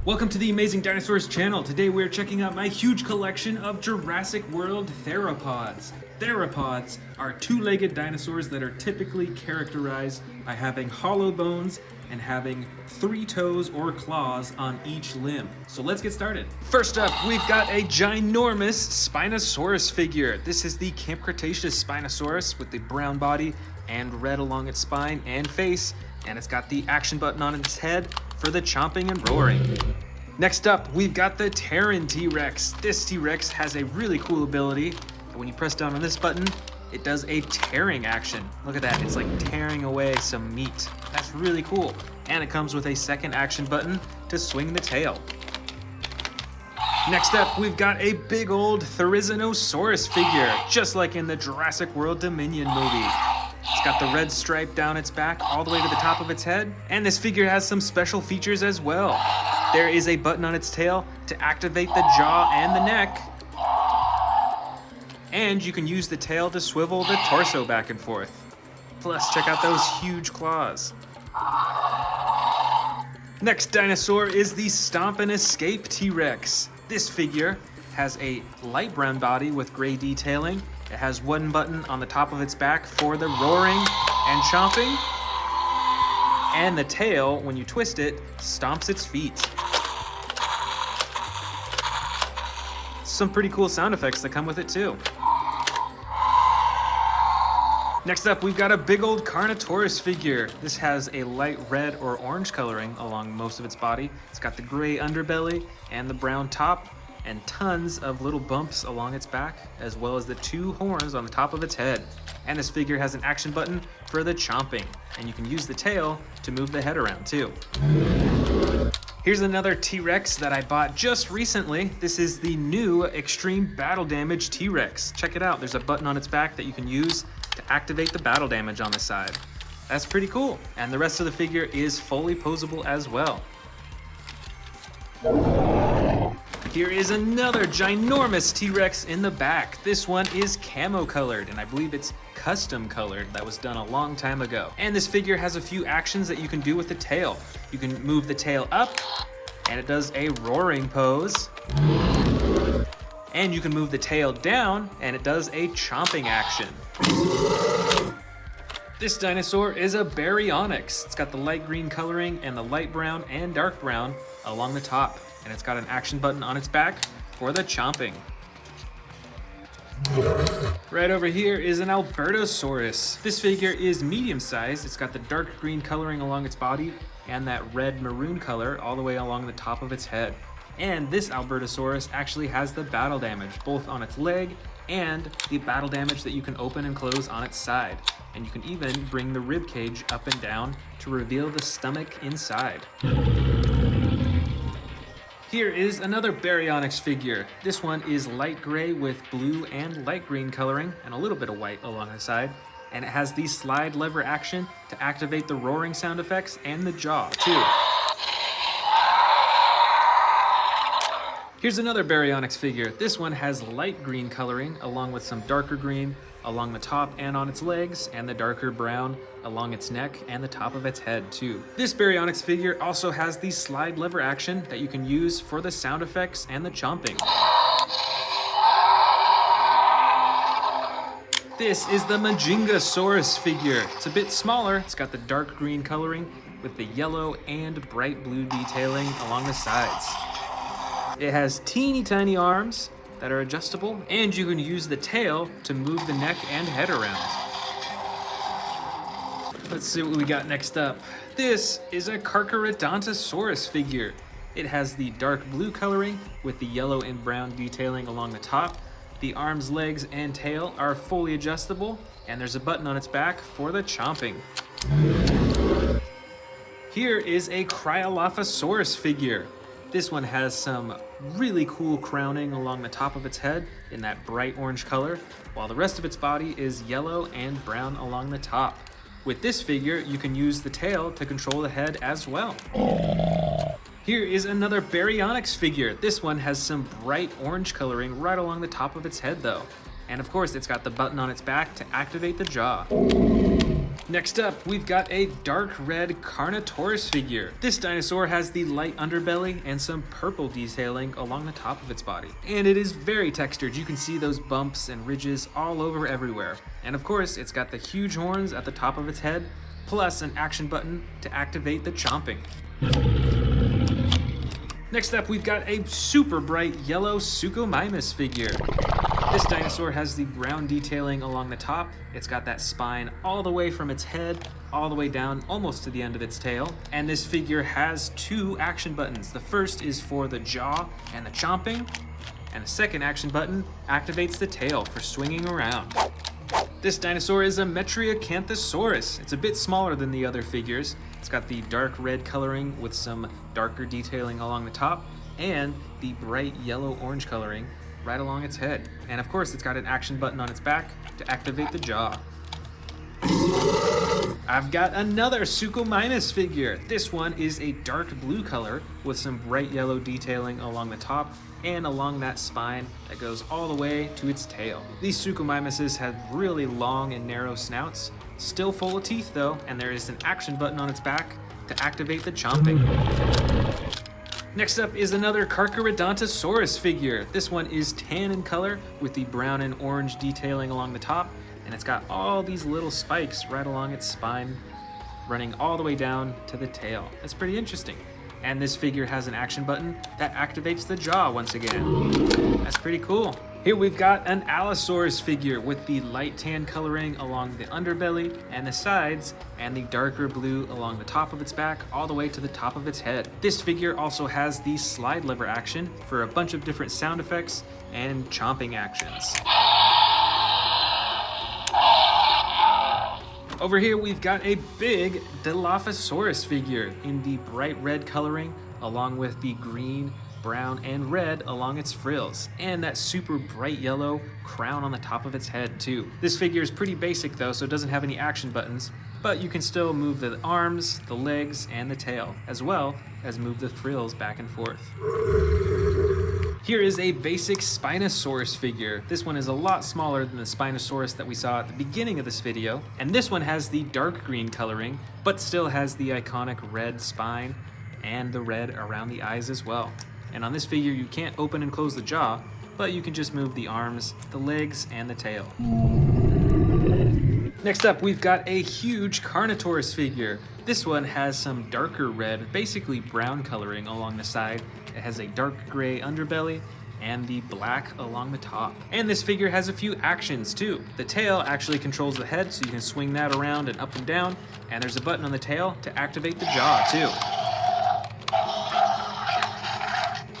Welcome to the Amazing Dinosaurs channel. Today we're checking out my huge collection of Jurassic World theropods. Theropods are 2-legged dinosaurs that are typically characterized by having hollow bones and having 3 toes or claws on each limb. So let's get started. First up, we've got a ginormous Spinosaurus figure. This is the Camp Cretaceous Spinosaurus with the brown body and red along its spine and face, and it's got the action button on its head for the chomping and roaring. Next up, we've got the Terran T-Rex. This T-Rex has a really cool ability. When you press down on this button, it does a tearing action. Look at that, it's like tearing away some meat. That's really cool. And it comes with a second action button to swing the tail. Next up, we've got a big old Therizinosaurus figure, just like in the Jurassic World Dominion movie. It's got the red stripe down its back all the way to the top of its head, and this figure has some special features as well. There is a button on its tail to activate the jaw and the neck, and you can use the tail to swivel the torso back and forth. Plus, check out those huge claws. Next dinosaur is the Stomp and Escape T-Rex. This figure has a light brown body with gray detailing. It has one button on the top of its back for the roaring and chomping. And the tail, when you twist it, stomps its feet. Some pretty cool sound effects that come with it too. Next up, we've got a big old Carnotaurus figure. This has a light red or orange coloring along most of its body. It's got the gray underbelly and the brown top, and tons of little bumps along its back, as well as the 2 horns on the top of its head. And this figure has an action button for the chomping, and you can use the tail to move the head around too. Here's another T-Rex that I bought just recently. This is the new Extreme Battle Damage T-Rex. Check it out, there's a button on its back that you can use to activate the battle damage on the side. That's pretty cool, and the rest of the figure is fully posable as well. Here is another ginormous T-Rex in the back. This one is camo colored, and I believe it's custom colored. That was done a long time ago. And this figure has a few actions that you can do with the tail. You can move the tail up, and it does a roaring pose. And you can move the tail down, and it does a chomping action. This dinosaur is a Baryonyx. It's got the light green coloring and the light brown and dark brown along the top. And it's got an action button on its back for the chomping. Right over here is an Albertosaurus. This figure is medium sized. It's got the dark green coloring along its body and that red maroon color all the way along the top of its head. And this Albertosaurus actually has the battle damage both on its leg and the battle damage that you can open and close on its side. And you can even bring the rib cage up and down to reveal the stomach inside. Here is another Baryonyx figure. This one is light gray with blue and light green coloring and a little bit of white along the side. And it has the slide lever action to activate the roaring sound effects and the jaw too. Here's another Baryonyx figure. This one has light green coloring along with some darker green along the top and on its legs, and the darker brown along its neck and the top of its head too. This Baryonyx figure also has the slide lever action that you can use for the sound effects and the chomping. This is the Majingasaurus figure. It's a bit smaller. It's got the dark green coloring with the yellow and bright blue detailing along the sides. It has teeny tiny arms that are adjustable, and you can use the tail to move the neck and head around. Let's see what we got next up. This is a Carcharodontosaurus figure. It has the dark blue coloring with the yellow and brown detailing along the top. The arms, legs, and tail are fully adjustable, and there's a button on its back for the chomping. Here is a Cryolophosaurus figure. This one has some really cool crowning along the top of its head in that bright orange color, while the rest of its body is yellow and brown along the top. With this figure, you can use the tail to control the head as well. Here is another Baryonyx figure. This one has some bright orange coloring right along the top of its head though. And of course, it's got the button on its back to activate the jaw. Next up, we've got a dark red Carnotaurus figure. This dinosaur has the light underbelly and some purple detailing along the top of its body. And it is very textured. You can see those bumps and ridges all over everywhere. And of course, it's got the huge horns at the top of its head, plus an action button to activate the chomping. Next up, we've got a super bright yellow Suchomimus figure. This dinosaur has the brown detailing along the top. It's got that spine all the way from its head, all the way down almost to the end of its tail. And this figure has two action buttons. The first is for the jaw and the chomping, and the second action button activates the tail for swinging around. This dinosaur is a Metriacanthosaurus. It's a bit smaller than the other figures. It's got the dark red coloring with some darker detailing along the top, and the bright yellow-orange coloring right along its head. And of course, it's got an action button on its back to activate the jaw. I've got another Suchomimus figure. This one is a dark blue color with some bright yellow detailing along the top and along that spine that goes all the way to its tail. These Suchomimuses have really long and narrow snouts, still full of teeth though, and there is an action button on its back to activate the chomping. Next up is another Carcharodontosaurus figure. This one is tan in color with the brown and orange detailing along the top, and it's got all these little spikes right along its spine, running all the way down to the tail. That's pretty interesting. And this figure has an action button that activates the jaw once again. That's pretty cool. Here we've got an Allosaurus figure with the light tan coloring along the underbelly and the sides, and the darker blue along the top of its back all the way to the top of its head. This figure also has the slide lever action for a bunch of different sound effects and chomping actions. Over here we've got a big Dilophosaurus figure in the bright red coloring along with the green, brown, and red along its frills, and that super bright yellow crown on the top of its head too. This figure is pretty basic though, so it doesn't have any action buttons, but you can still move the arms, the legs, and the tail, as well as move the frills back and forth. Here is a basic Spinosaurus figure. This one is a lot smaller than the Spinosaurus that we saw at the beginning of this video, and this one has the dark green coloring, but still has the iconic red spine and the red around the eyes as well. And on this figure, you can't open and close the jaw, but you can just move the arms, the legs, and the tail. Next up, we've got a huge Carnotaurus figure. This one has some darker red, basically brown coloring along the side. It has a dark gray underbelly and the black along the top. And this figure has a few actions too. The tail actually controls the head, so you can swing that around and up and down, and there's a button on the tail to activate the jaw too.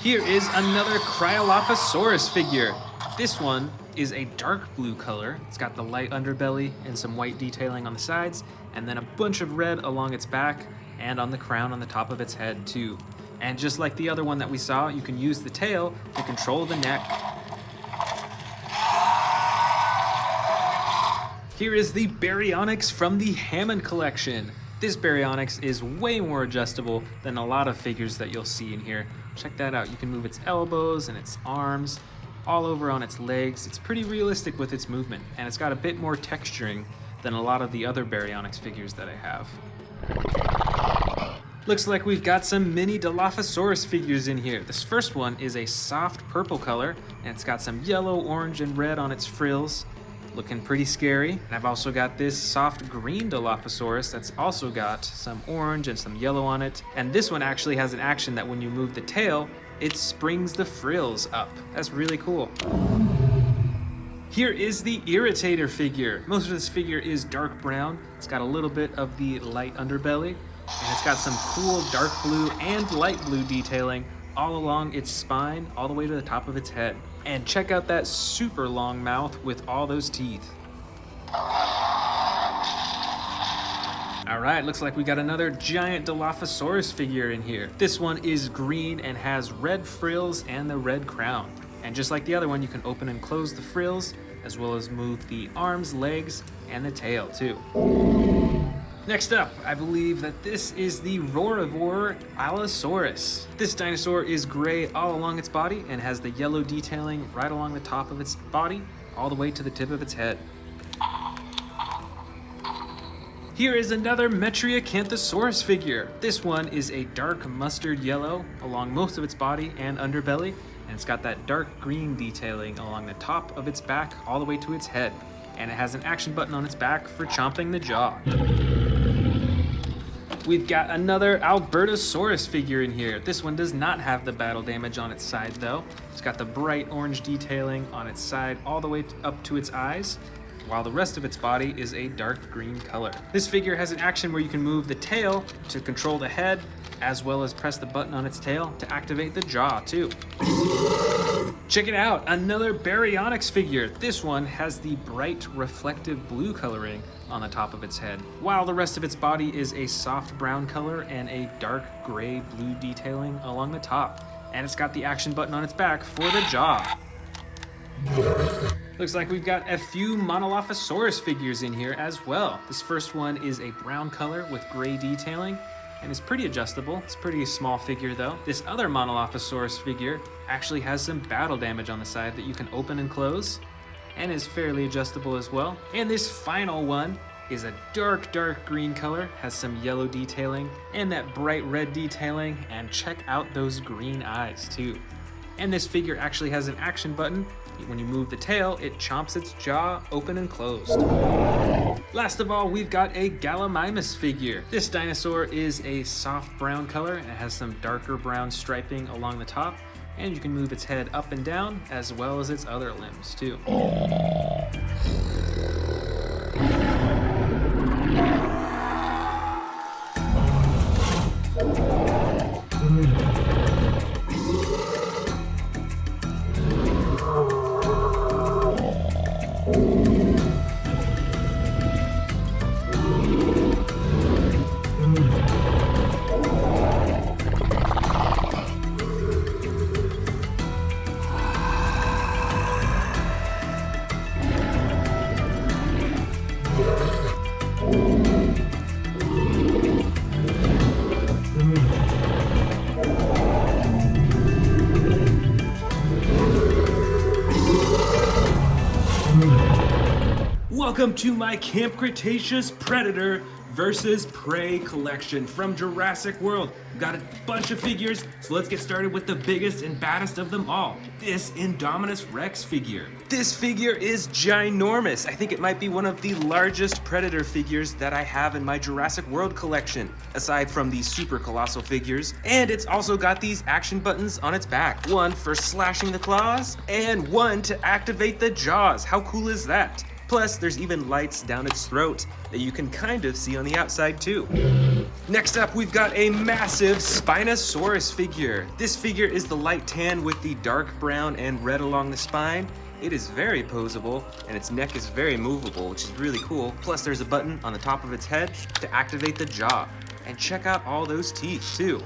Here is another Cryolophosaurus figure. This one is a dark blue color. It's got the light underbelly and some white detailing on the sides, and then a bunch of red along its back and on the crown on the top of its head too. And just like the other one that we saw, you can use the tail to control the neck. Here is the Baryonyx from the Hammond collection. This Baryonyx is way more adjustable than a lot of figures that you'll see in here. Check that out. You can move its elbows and its arms, all over on its legs. It's pretty realistic with its movement, and it's got a bit more texturing than a lot of the other Baryonyx figures that I have. Looks like we've got some mini Dilophosaurus figures in here. This first one is a soft purple color, and it's got some yellow, orange, and red on its frills. Looking pretty scary. And I've also got this soft green Dilophosaurus that's also got some orange and some yellow on it. And this one actually has an action that when you move the tail, it springs the frills up. That's really cool. Here is the Irritator figure. Most of this figure is dark brown. It's got a little bit of the light underbelly, and it's got some cool dark blue and light blue detailing all along its spine, all the way to the top of its head. And check out that super long mouth with all those teeth. All right, looks like we got another giant Dilophosaurus figure in here. This one is green and has red frills and the red crown. And just like the other one, you can open and close the frills, as well as move the arms, legs, and the tail too. Next up, I believe that this is the Herbivore Allosaurus. This dinosaur is gray all along its body and has the yellow detailing right along the top of its body, all the way to the tip of its head. Here is another Metriacanthosaurus figure. This one is a dark mustard yellow along most of its body and underbelly, and it's got that dark green detailing along the top of its back all the way to its head. And it has an action button on its back for chomping the jaw. We've got another Albertosaurus figure in here. This one does not have the battle damage on its side though. It's got the bright orange detailing on its side all the way up to its eyes, while the rest of its body is a dark green color. This figure has an action where you can move the tail to control the head, as well as press the button on its tail to activate the jaw too. Check it out, another Baryonyx figure. This one has the bright reflective blue coloring on the top of its head, while the rest of its body is a soft brown color and a dark gray blue detailing along the top. And it's got the action button on its back for the jaw. Looks like we've got a few Monolophosaurus figures in here as well. This first one is a brown color with gray detailing, and it's pretty adjustable. It's a pretty small figure though. This other Monolophosaurus figure actually has some battle damage on the side that you can open and close, and is fairly adjustable as well. And this final one is a dark green color, has some yellow detailing and that bright red detailing, and check out those green eyes too. And this figure actually has an action button. When you move the tail, it chomps its jaw open and closed. Last of all, we've got a Gallimimus figure. This dinosaur is a soft brown color and it has some darker brown striping along the top, and you can move its head up and down as well as its other limbs too. Welcome to my Camp Cretaceous Predator versus Prey collection from Jurassic World. We've got a bunch of figures, so let's get started with the biggest and baddest of them all, this Indominus Rex figure. This figure is ginormous. I think it might be one of the largest Predator figures that I have in my Jurassic World collection, aside from these super colossal figures. And it's also got these action buttons on its back, one for slashing the claws and one to activate the jaws. How cool is that? Plus, there's even lights down its throat that you can kind of see on the outside too. Next up, we've got a massive Spinosaurus figure. This figure is the light tan with the dark brown and red along the spine. It is very posable, and its neck is very movable, which is really cool. Plus, there's a button on the top of its head to activate the jaw. And check out all those teeth too.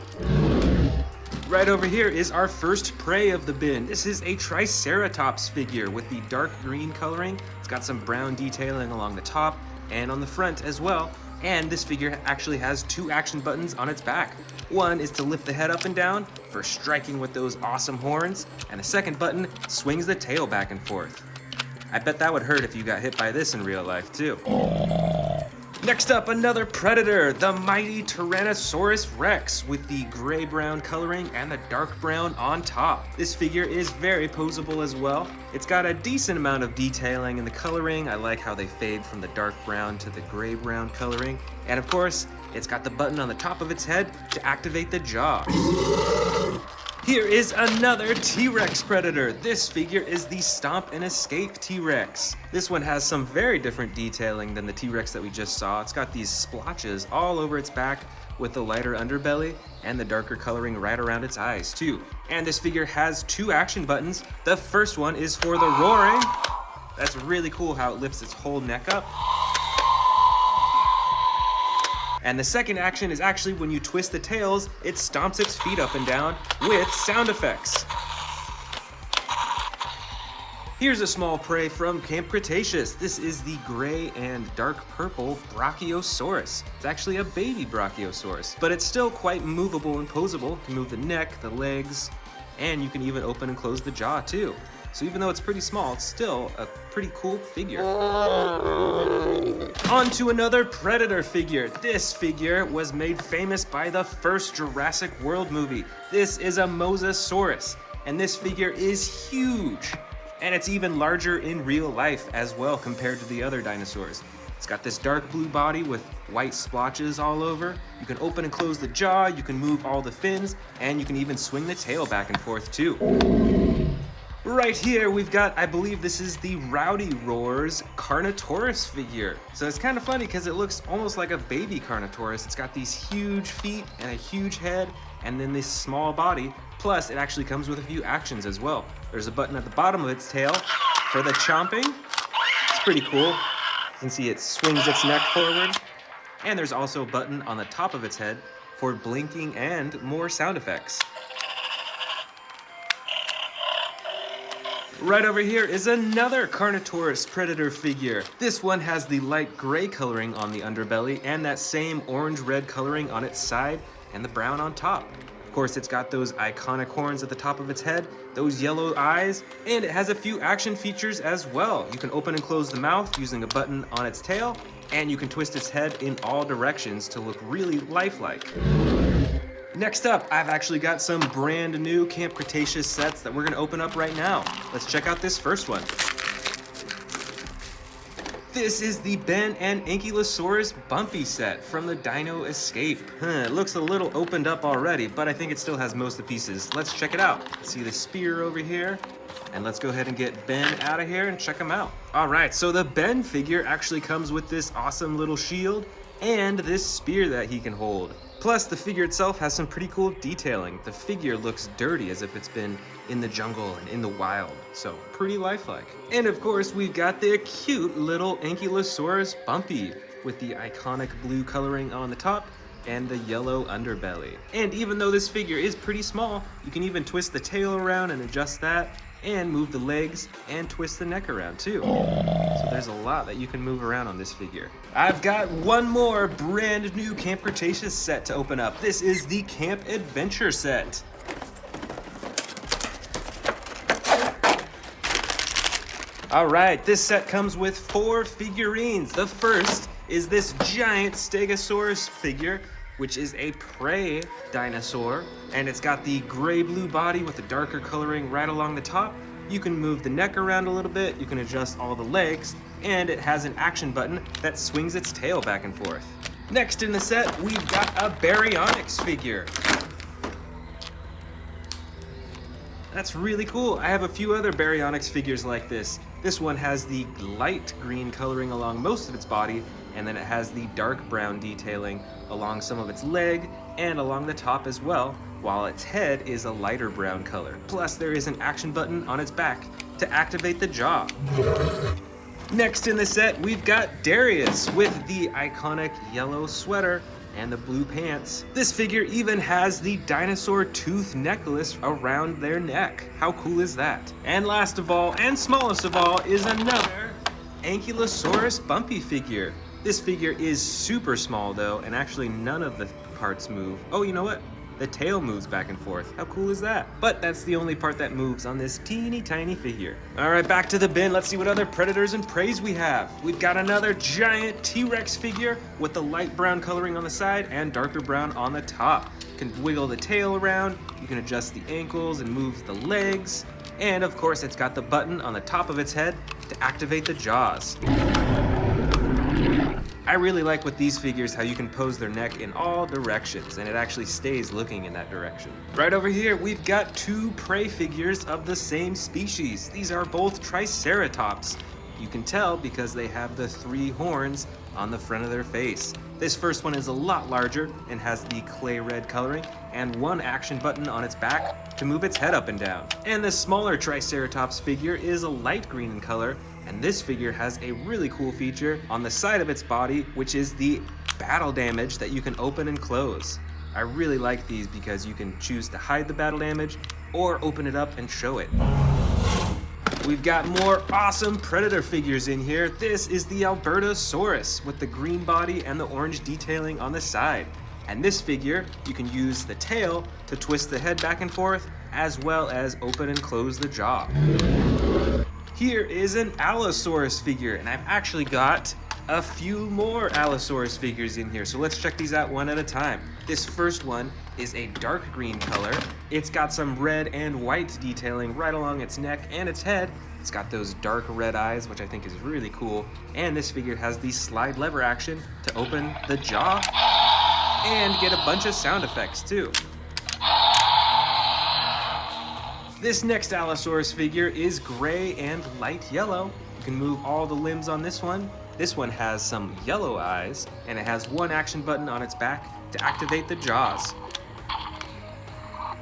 Right over here is our first prey of the bin. This is a Triceratops figure with the dark green coloring. It's got some brown detailing along the top and on the front as well. And this figure actually has 2 action buttons on its back. One is to lift the head up and down for striking with those awesome horns, and the second button swings the tail back and forth. I bet that would hurt if you got hit by this in real life too. Next up, another predator, the mighty Tyrannosaurus Rex with the gray-brown coloring and the dark brown on top. This figure is very posable as well. It's got a decent amount of detailing in the coloring. I like how they fade from the dark brown to the gray-brown coloring. And of course, it's got the button on the top of its head to activate the jaw. Here is another T-Rex predator. This figure is the Stomp and Escape T-Rex. This one has some very different detailing than the T-Rex that we just saw. It's got these splotches all over its back with the lighter underbelly and the darker coloring right around its eyes too. And this figure has 2 action buttons. The first one is for the roaring. That's really cool how it lifts its whole neck up. And the second action is actually when you twist the tails, it stomps its feet up and down with sound effects. Here's a small prey from Camp Cretaceous. This is the gray and dark purple Brachiosaurus. It's actually a baby Brachiosaurus, but it's still quite movable and posable. You can move the neck, the legs, and you can even open and close the jaw too. So even though it's pretty small, it's still a pretty cool figure. On to another Predator figure. This figure was made famous by the first Jurassic World movie. This is a Mosasaurus, and this figure is huge. And it's even larger in real life as well compared to the other dinosaurs. It's got this dark blue body with white splotches all over. You can open and close the jaw, you can move all the fins, and you can even swing the tail back and forth too. Right here, we've got, I believe this is the Rowdy Roars Carnotaurus figure. So it's kind of funny because it looks almost like a baby Carnotaurus. It's got these huge feet and a huge head and then this small body. Plus, it actually comes with a few actions as well. There's a button at the bottom of its tail for the chomping. It's pretty cool. You can see it swings its neck forward. And there's also a button on the top of its head for blinking and more sound effects. Right over here is another Carnotaurus predator figure. This one has the light gray coloring on the underbelly and that same orange-red coloring on its side and the brown on top. Of course, it's got those iconic horns at the top of its head, those yellow eyes, and it has a few action features as well. You can open and close the mouth using a button on its tail, and you can twist its head in all directions to look really lifelike. Next up, I've actually got some brand new Camp Cretaceous sets that we're gonna open up right now. Let's check out this first one. This is the Ben and Ankylosaurus Bumpy set from the Dino Escape. It looks a little opened up already, but I think it still has most of the pieces. Let's check it out. See the spear over here? And let's go ahead and get Ben out of here and check him out. All right, so the Ben figure actually comes with this awesome little shield and this spear that he can hold. Plus, the figure itself has some pretty cool detailing. The figure looks dirty as if it's been in the jungle and in the wild, so pretty lifelike. And of course, we've got the cute little Ankylosaurus Bumpy with the iconic blue coloring on the top and the yellow underbelly. And even though this figure is pretty small, you can even twist the tail around and adjust that, and move the legs and twist the neck around too. So there's a lot that you can move around on this figure. I've got one more brand new Camp Cretaceous set to open up. This is the Camp Adventure set. All right, this set comes with 4 figurines. The first is this giant Stegosaurus figure, which is a prey dinosaur, and it's got the gray-blue body with the darker coloring right along the top. You can move the neck around a little bit, you can adjust all the legs, and it has an action button that swings its tail back and forth. Next in the set, we've got a Baryonyx figure. That's really cool. I have a few other Baryonyx figures like this. This one has the light green coloring along most of its body, and then it has the dark brown detailing along some of its leg and along the top as well, while its head is a lighter brown color. Plus, there is an action button on its back to activate the jaw. Next in the set, we've got Darius with the iconic yellow sweater and the blue pants. This figure even has the dinosaur tooth necklace around their neck. How cool is that? And last of all, and smallest of all, is another Ankylosaurus Bumpy figure. This figure is super small though, and actually none of the parts move. Oh, you know what? The tail moves back and forth. How cool is that? But that's the only part that moves on this teeny tiny figure. All right, back to the bin. Let's see what other predators and preys we have. We've got another giant T-Rex figure with the light brown coloring on the side and darker brown on the top. You can wiggle the tail around, you can adjust the ankles and move the legs. And of course, it's got the button on the top of its head to activate the jaws. I really like with these figures how you can pose their neck in all directions and it actually stays looking in that direction. Right over here, we've got two prey figures of the same species. These are both Triceratops. You can tell because they have the 3 horns on the front of their face. This first one is a lot larger and has the clay red coloring and 1 action button on its back to move its head up and down. And the smaller Triceratops figure is a light green in color, and this figure has a really cool feature on the side of its body, which is the battle damage that you can open and close. I really like these because you can choose to hide the battle damage or open it up and show it. We've got more awesome predator figures in here. This is the Albertosaurus with the green body and the orange detailing on the side. And this figure, you can use the tail to twist the head back and forth, as well as open and close the jaw. Here is an Allosaurus figure, and I've actually got a few more Allosaurus figures in here, so let's check these out one at a time. This first one is a dark green color. It's got some red and white detailing right along its neck and its head. It's got those dark red eyes, which I think is really cool. And this figure has the slide lever action to open the jaw and get a bunch of sound effects too. This next Allosaurus figure is gray and light yellow. You can move all the limbs on this one. This one has some yellow eyes, and it has 1 action button on its back to activate the jaws.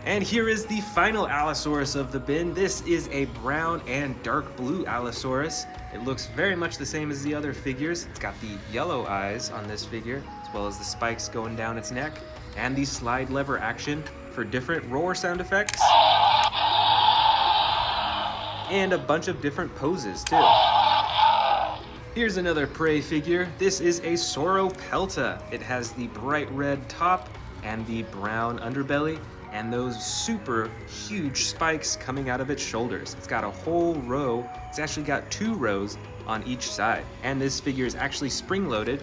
And here is the final Allosaurus of the bin. This is a brown and dark blue Allosaurus. It looks very much the same as the other figures. It's got the yellow eyes on this figure, as well as the spikes going down its neck, and the slide lever action for different roar sound effects. And a bunch of different poses too. Here's another prey figure. This is a Sauropelta. It has the bright red top and the brown underbelly and those super huge spikes coming out of its shoulders. It's got a whole row. It's actually got 2 rows on each side. And this figure is actually spring-loaded,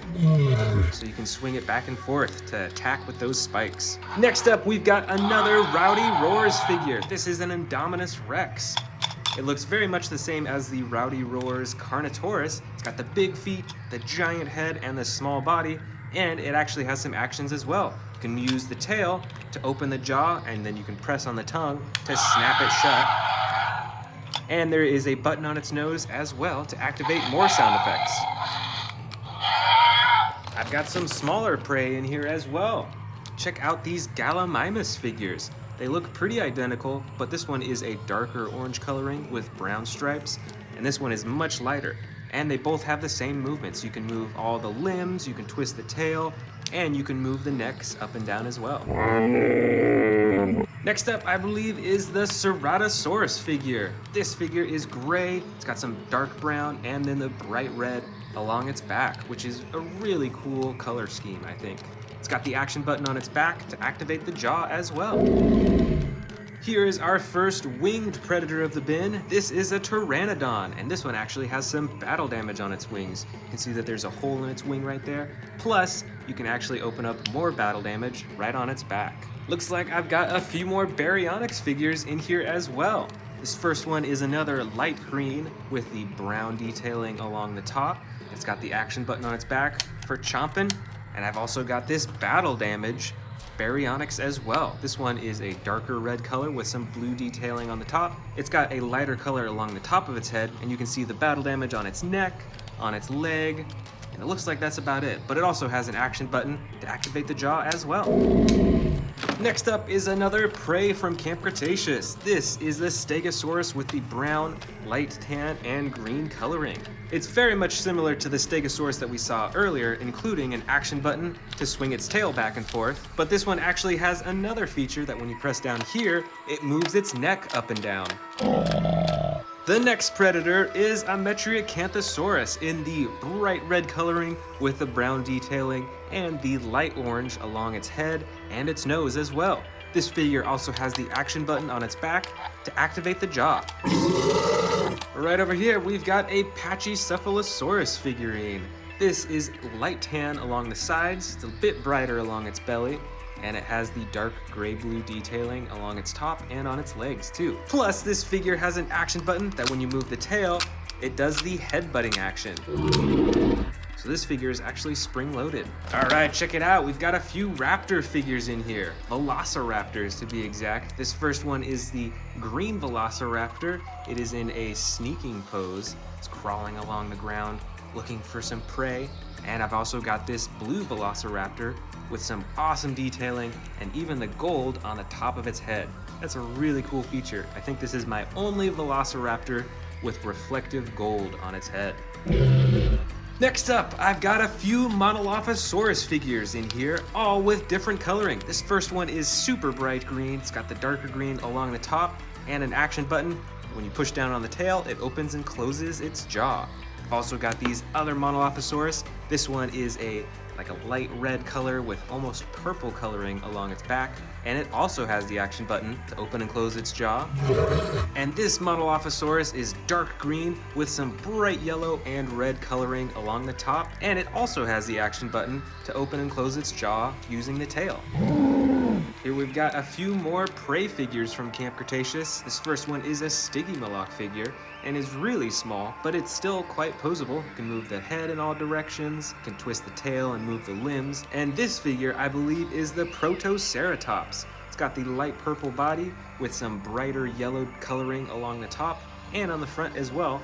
so you can swing it back and forth to attack with those spikes. Next up, we've got another Rowdy Roars figure. This is an Indominus Rex. It looks very much the same as the Rowdy Roars Carnotaurus. It's got the big feet, the giant head, and the small body, and it actually has some actions as well. You can use the tail to open the jaw, and then you can press on the tongue to snap it shut. And there is a button on its nose as well to activate more sound effects. I've got some smaller prey in here as well. Check out these Gallimimus figures. They look pretty identical, but this one is a darker orange coloring with brown stripes, and this one is much lighter. And they both have the same movements. You can move all the limbs, you can twist the tail, and you can move the necks up and down as well. Next up, I believe, is the Ceratosaurus figure. This figure is gray, it's got some dark brown, and then the bright red along its back, which is a really cool color scheme, I think. It's got the action button on its back to activate the jaw as well. Here is our first winged predator of the bin. This is a Pteranodon, and this one actually has some battle damage on its wings. You can see that there's a hole in its wing right there. Plus, you can actually open up more battle damage right on its back. Looks like I've got a few more Baryonyx figures in here as well. This first one is another light green with the brown detailing along the top. It's got the action button on its back for chomping. And I've also got this battle damage Baryonyx as well. This one is a darker red color with some blue detailing on the top. It's got a lighter color along the top of its head, and you can see the battle damage on its neck, on its leg, and it looks like that's about it. But it also has an action button to activate the jaw as well. Next up is another prey from Camp Cretaceous. This is the Stegosaurus with the brown, light tan, and green coloring. It's very much similar to the Stegosaurus that we saw earlier, including an action button to swing its tail back and forth, but this one actually has another feature that when you press down here, it moves its neck up and down. The next predator is a Metriacanthosaurus in the bright red coloring with the brown detailing and the light orange along its head and its nose as well. This figure also has the action button on its back to activate the jaw. Right over here, we've got a Pachycephalosaurus figurine. This is light tan along the sides, it's a bit brighter along its belly, and it has the dark gray-blue detailing along its top and on its legs too. Plus, this figure has an action button that when you move the tail, it does the headbutting action. So this figure is actually spring-loaded. All right, check it out. We've got a few raptor figures in here. Velociraptors to be exact. This first one is the green Velociraptor. It is in a sneaking pose. It's crawling along the ground, looking for some prey. And I've also got this blue Velociraptor with some awesome detailing and even the gold on the top of its head. That's a really cool feature. I think this is my only Velociraptor with reflective gold on its head. Next up, I've got a few Monolophosaurus figures in here, all with different coloring. This first one is super bright green. It's got the darker green along the top and an action button. When you push down on the tail, it opens and closes its jaw. I've also got these other Monolophosaurus. This one is like a light red color with almost purple coloring along its back, and it also has the action button to open and close its jaw. And this Monolophosaurus is dark green with some bright yellow and red coloring along the top, and it also has the action button to open and close its jaw using the tail. Here we've got a few more prey figures from Camp Cretaceous. This first one is a Stygimoloch figure and is really small, but it's still quite posable. You can move the head in all directions, you can twist the tail and move the limbs. And this figure, I believe, is the Protoceratops. It's got the light purple body with some brighter yellow coloring along the top and on the front as well.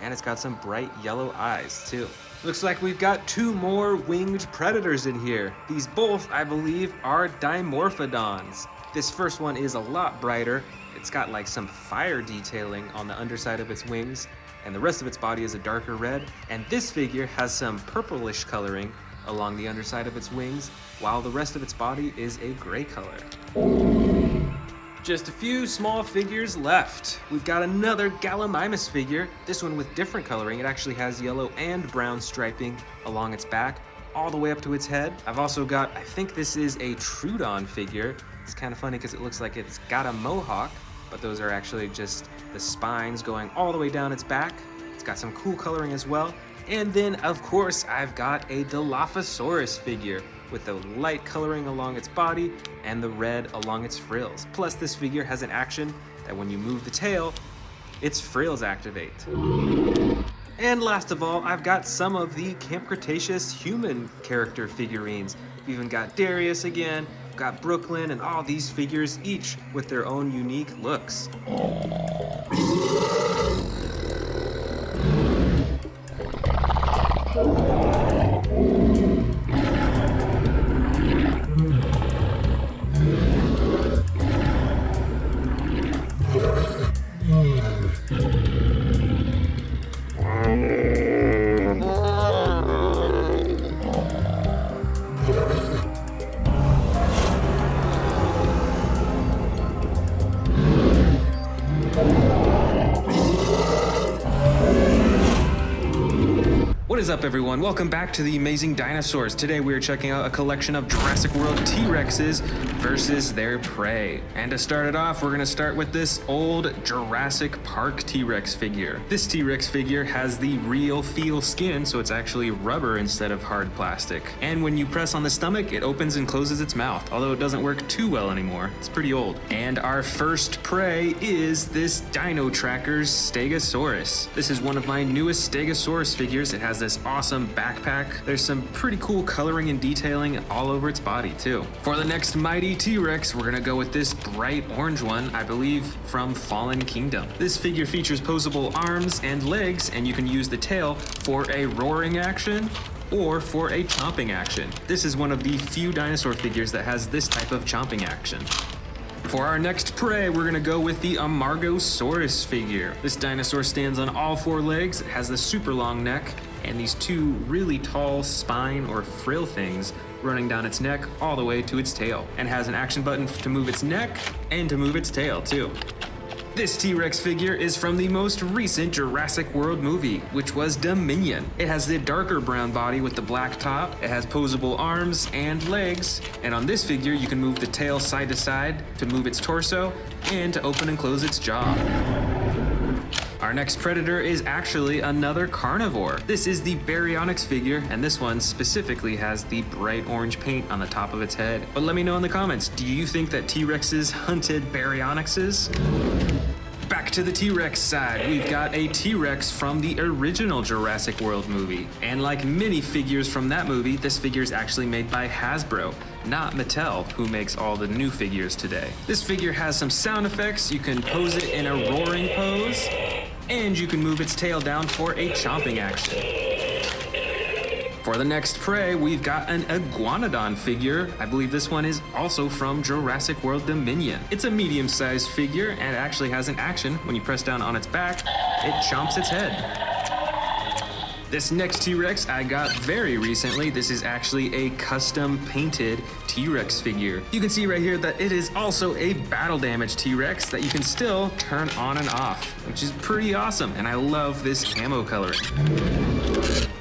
And it's got some bright yellow eyes too. Looks like we've got two more winged predators in here. These both, I believe, are Dimorphodons. This first one is a lot brighter. It's got like some fire detailing on the underside of its wings, and the rest of its body is a darker red. And this figure has some purplish coloring along the underside of its wings, while the rest of its body is a gray color. Just a few small figures left. We've got another Gallimimus figure, this one with different coloring. It actually has yellow and brown striping along its back, all the way up to its head. I've also got, I think this is a Troodon figure. It's kind of funny because it looks like it's got a mohawk, but those are actually just the spines going all the way down its back. It's got some cool coloring as well. And then, of course, I've got a Dilophosaurus figure with the light coloring along its body and the red along its frills. Plus, this figure has an action that when you move the tail, its frills activate. And last of all, I've got some of the Camp Cretaceous human character figurines. We've even got Darius again, we've got Brooklyn, and all these figures, each with their own unique looks. What is up, everyone? Welcome back to the Amazing Dinosaurs. Today we are checking out a collection of Jurassic World T-Rexes versus their prey. And to start it off, we're going to start with this old Jurassic Park T-Rex figure. This T-Rex figure has the real feel skin, so it's actually rubber instead of hard plastic. And when you press on the stomach, it opens and closes its mouth, although it doesn't work too well anymore. It's pretty old. And our first prey is this Dino Tracker's Stegosaurus. This is one of my newest Stegosaurus figures. It has this awesome backpack. There's some pretty cool coloring and detailing all over its body too. For the next mighty T-Rex, we're gonna go with this bright orange one, I believe from Fallen Kingdom. This figure features posable arms and legs, and you can use the tail for a roaring action or for a chomping action. This is one of the few dinosaur figures that has this type of chomping action. For our next prey, we're gonna go with the Amargosaurus figure. This dinosaur stands on all four legs, it has the super long neck, and these two really tall spine or frill things running down its neck all the way to its tail, and has an action button to move its neck and to move its tail too. This T-Rex figure is from the most recent Jurassic World movie, which was Dominion. It has the darker brown body with the black top, it has posable arms and legs, and on this figure you can move the tail side to side to move its torso and to open and close its jaw. Our next predator is actually another carnivore. This is the Baryonyx figure, and this one specifically has the bright orange paint on the top of its head. But let me know in the comments, do you think that T-Rexes hunted Baryonyxes? Back to the T-Rex side, we've got a T-Rex from the original Jurassic World movie. And like many figures from that movie, this figure is actually made by Hasbro, not Mattel, who makes all the new figures today. This figure has some sound effects. You can pose it in a roaring pose, and you can move its tail down for a chomping action. For the next prey, we've got an Iguanodon figure. I believe this one is also from Jurassic World Dominion. It's a medium-sized figure and it actually has an action. When you press down on its back, it chomps its head. This next T-Rex I got very recently. This is actually a custom painted T-Rex figure. You can see right here that it is also a battle damage T-Rex that you can still turn on and off, which is pretty awesome, and I love this camo coloring.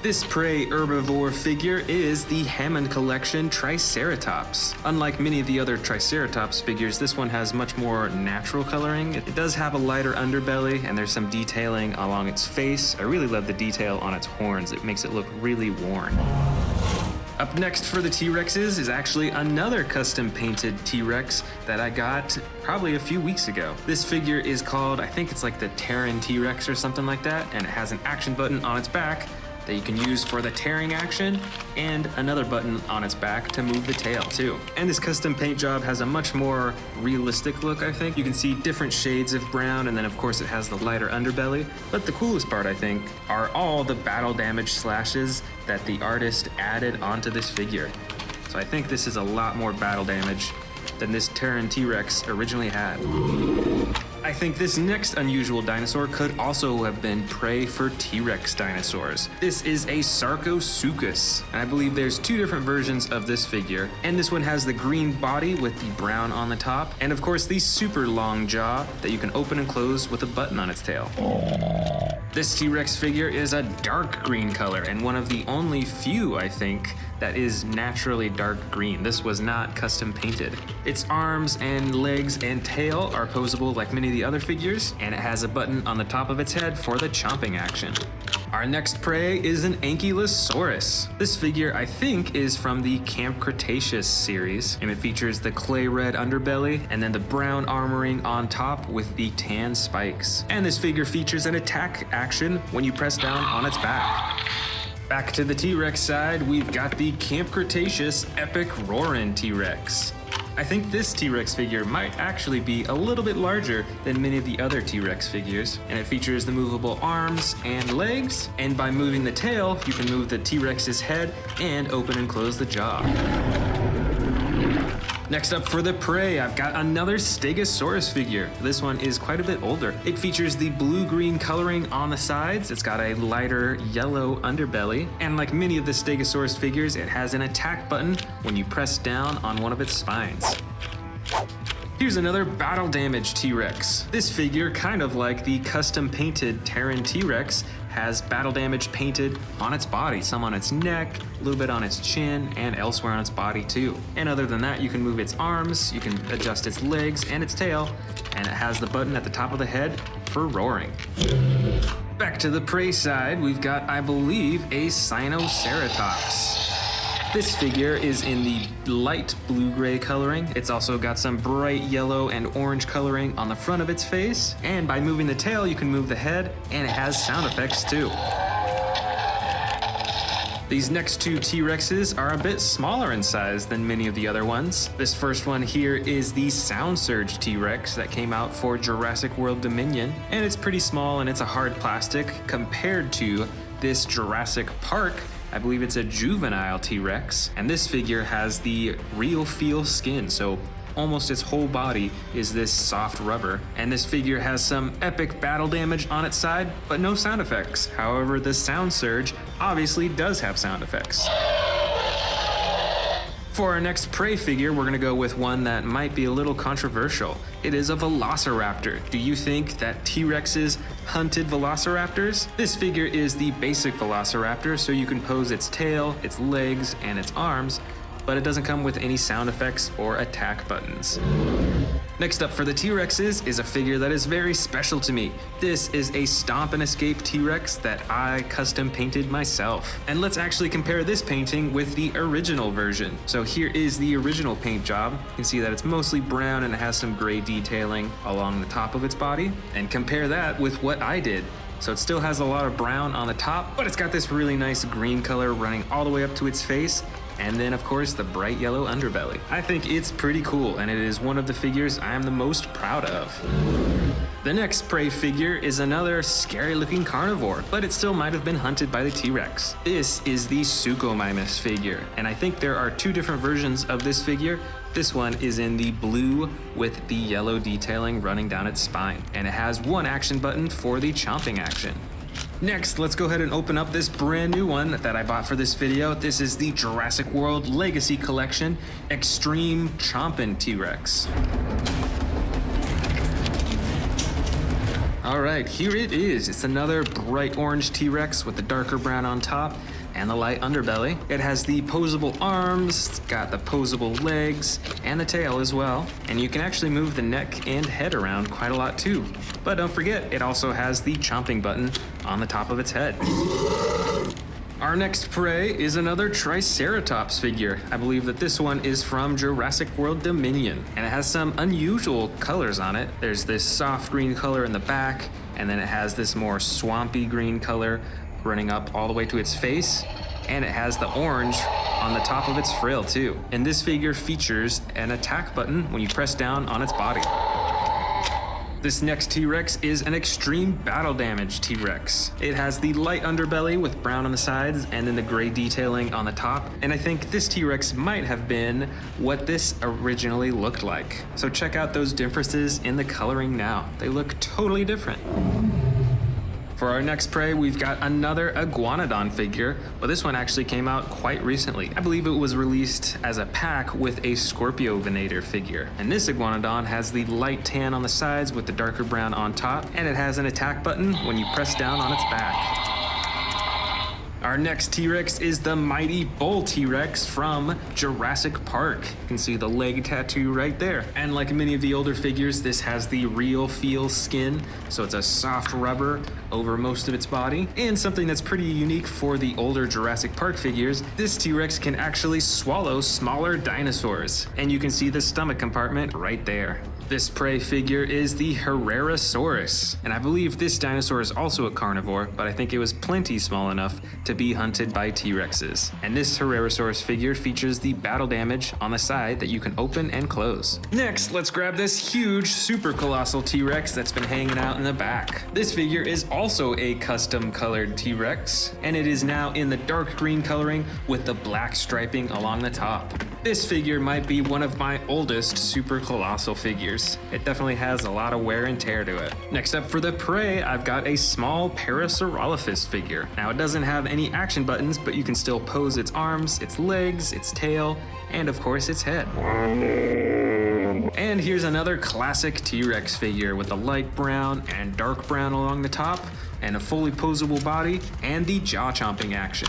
This prey herbivore figure is the Hammond Collection Triceratops. Unlike many of the other Triceratops figures, this one has much more natural coloring. It does have a lighter underbelly, and there's some detailing along its face. I really love the detail on its horns. It makes it look really worn. Up next for the T-Rexes is actually another custom painted T-Rex that I got probably a few weeks ago. This figure is called, I think it's like the Terran T-Rex or something like that, and it has an action button on its back that you can use for the tearing action, and another button on its back to move the tail too. And this custom paint job has a much more realistic look, I think. You can see different shades of brown, and then of course it has the lighter underbelly. But the coolest part, I think, are all the battle damage slashes that the artist added onto this figure. So I think this is a lot more battle damage than this Terran T-Rex originally had. I think this next unusual dinosaur could also have been prey for T-Rex dinosaurs. This is a Sarcosuchus, and I believe there's two different versions of this figure. And this one has the green body with the brown on the top, and of course the super long jaw that you can open and close with a button on its tail. This T-Rex figure is a dark green color, and one of the only few, I think, that is naturally dark green. This was not custom painted. Its arms and legs and tail are posable like many of the other figures, and it has a button on the top of its head for the chomping action. Our next prey is an Ankylosaurus. This figure, I think, is from the Camp Cretaceous series, and it features the clay red underbelly and then the brown armoring on top with the tan spikes. And this figure features an attack action when you press down on its back. Back to the T-Rex side, we've got the Camp Cretaceous Epic Roarin' T-Rex. I think this T-Rex figure might actually be a little bit larger than many of the other T-Rex figures, and it features the movable arms and legs, and by moving the tail, you can move the T-Rex's head and open and close the jaw. Next up for the prey, I've got another Stegosaurus figure. This one is quite a bit older. It features the blue-green coloring on the sides. It's got a lighter yellow underbelly. And like many of the Stegosaurus figures, it has an attack button when you press down on one of its spines. Here's another battle damage T-Rex. This figure, kind of like the custom painted Terran T-Rex, has battle damage painted on its body, some on its neck, a little bit on its chin, and elsewhere on its body too. And other than that, you can move its arms, you can adjust its legs and its tail, and it has the button at the top of the head for roaring. Back to the prey side, we've got, I believe, a Sinoceratops. This figure is in the light blue-gray coloring. It's also got some bright yellow and orange coloring on the front of its face. And by moving the tail, you can move the head, and it has sound effects too. These next two T-Rexes are a bit smaller in size than many of the other ones. This first one here is the Sound Surge T-Rex that came out for Jurassic World Dominion. And it's pretty small and it's a hard plastic compared to this Jurassic Park I believe it's a juvenile T-Rex, and this figure has the real feel skin, so almost its whole body is this soft rubber. And this figure has some epic battle damage on its side, but no sound effects. However, the Sound Surge obviously does have sound effects. For our next prey figure, we're gonna go with one that might be a little controversial. It is a Velociraptor. Do you think that T-Rexes hunted Velociraptors? This figure is the basic Velociraptor, so you can pose its tail, its legs, and its arms, but it doesn't come with any sound effects or attack buttons. Next up for the T-Rexes is a figure that is very special to me. This is a Stomp and Escape T-Rex that I custom painted myself. And let's actually compare this painting with the original version. So here is the original paint job. You can see that it's mostly brown and it has some gray detailing along the top of its body. And compare that with what I did. So it still has a lot of brown on the top, but it's got this really nice green color running all the way up to its face. And then of course the bright yellow underbelly. I think it's pretty cool, and it is one of the figures I am the most proud of. The next prey figure is another scary looking carnivore, but it still might have been hunted by the T-Rex. This is the Suchomimus figure, and I think there are two different versions of this figure. This one is in the blue with the yellow detailing running down its spine, and it has one action button for the chomping action. Next, let's go ahead and open up this brand new one that I bought for this video. This is the Jurassic World Legacy Collection Extreme Chompin' T-Rex. All right, here it is. It's another bright orange T-Rex with the darker brown on top and the light underbelly. It has the posable arms, it's got the posable legs, and the tail as well. And you can actually move the neck and head around quite a lot too. But don't forget, it also has the chomping button on the top of its head. Our next prey is another Triceratops figure. I believe that this one is from Jurassic World Dominion, and it has some unusual colors on it. There's this soft green color in the back, and then it has this more swampy green color running up all the way to its face, and it has the orange on the top of its frill too. And this figure features an attack button when you press down on its body. This next T-Rex is an extreme battle damage T-Rex. It has the light underbelly with brown on the sides and then the gray detailing on the top. And I think this T-Rex might have been what this originally looked like. So check out those differences in the coloring now. They look totally different. For our next prey, we've got another Iguanodon figure, but this one actually came out quite recently. I believe it was released as a pack with a Scorpiovinator figure. And this Iguanodon has the light tan on the sides with the darker brown on top, and it has an attack button when you press down on its back. Our next T-Rex is the Mighty Bull T-Rex from Jurassic Park. You can see the leg tattoo right there. And like many of the older figures, this has the real feel skin, so it's a soft rubber over most of its body. And something that's pretty unique for the older Jurassic Park figures, this T-Rex can actually swallow smaller dinosaurs. And you can see the stomach compartment right there. This prey figure is the Herrerasaurus, and I believe this dinosaur is also a carnivore, but I think it was plenty small enough to be hunted by T-Rexes. And this Herrerasaurus figure features the battle damage on the side that you can open and close. Next, let's grab this huge super colossal T-Rex that's been hanging out in the back. This figure is also a custom colored T-Rex, and it is now in the dark green coloring with the black striping along the top. This figure might be one of my oldest super colossal figures. It definitely has a lot of wear and tear to it. Next up for the prey, I've got a small Parasaurolophus figure. Now it doesn't have any action buttons, but you can still pose its arms, its legs, its tail, and of course its head. And here's another classic T-Rex figure with a light brown and dark brown along the top, and a fully posable body, and the jaw chomping action.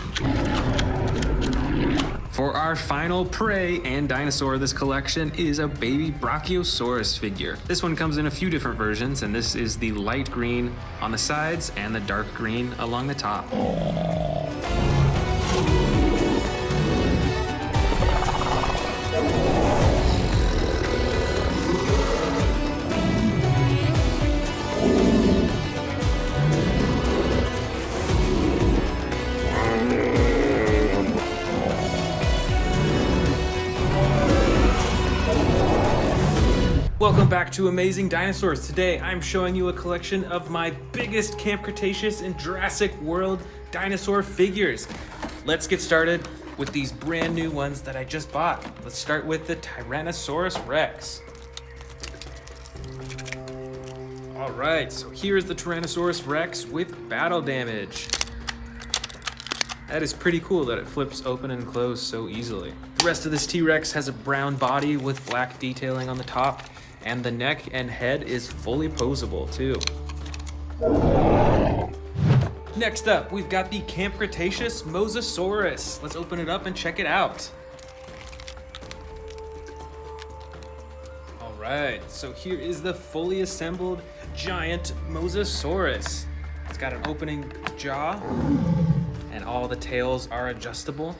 For our final prey and dinosaur of this collection is a baby Brachiosaurus figure. This one comes in a few different versions, and this is the light green on the sides and the dark green along the top. Welcome back to Amazing Dinosaurs. Today I'm showing you a collection of my biggest Camp Cretaceous and Jurassic World dinosaur figures. let's get started with these brand new ones that I just bought. Let's start with the Tyrannosaurus Rex. All right, so here's the Tyrannosaurus Rex with battle damage. That is pretty cool that it flips open and closed so easily. The rest of this T-Rex has a brown body with black detailing on the top, and the neck and head is fully posable too. Next up, we've got the Camp Cretaceous Mosasaurus. Let's open it up and check it out. All right, so here is the fully assembled giant Mosasaurus. It's got an opening jaw, and all the tails are adjustable.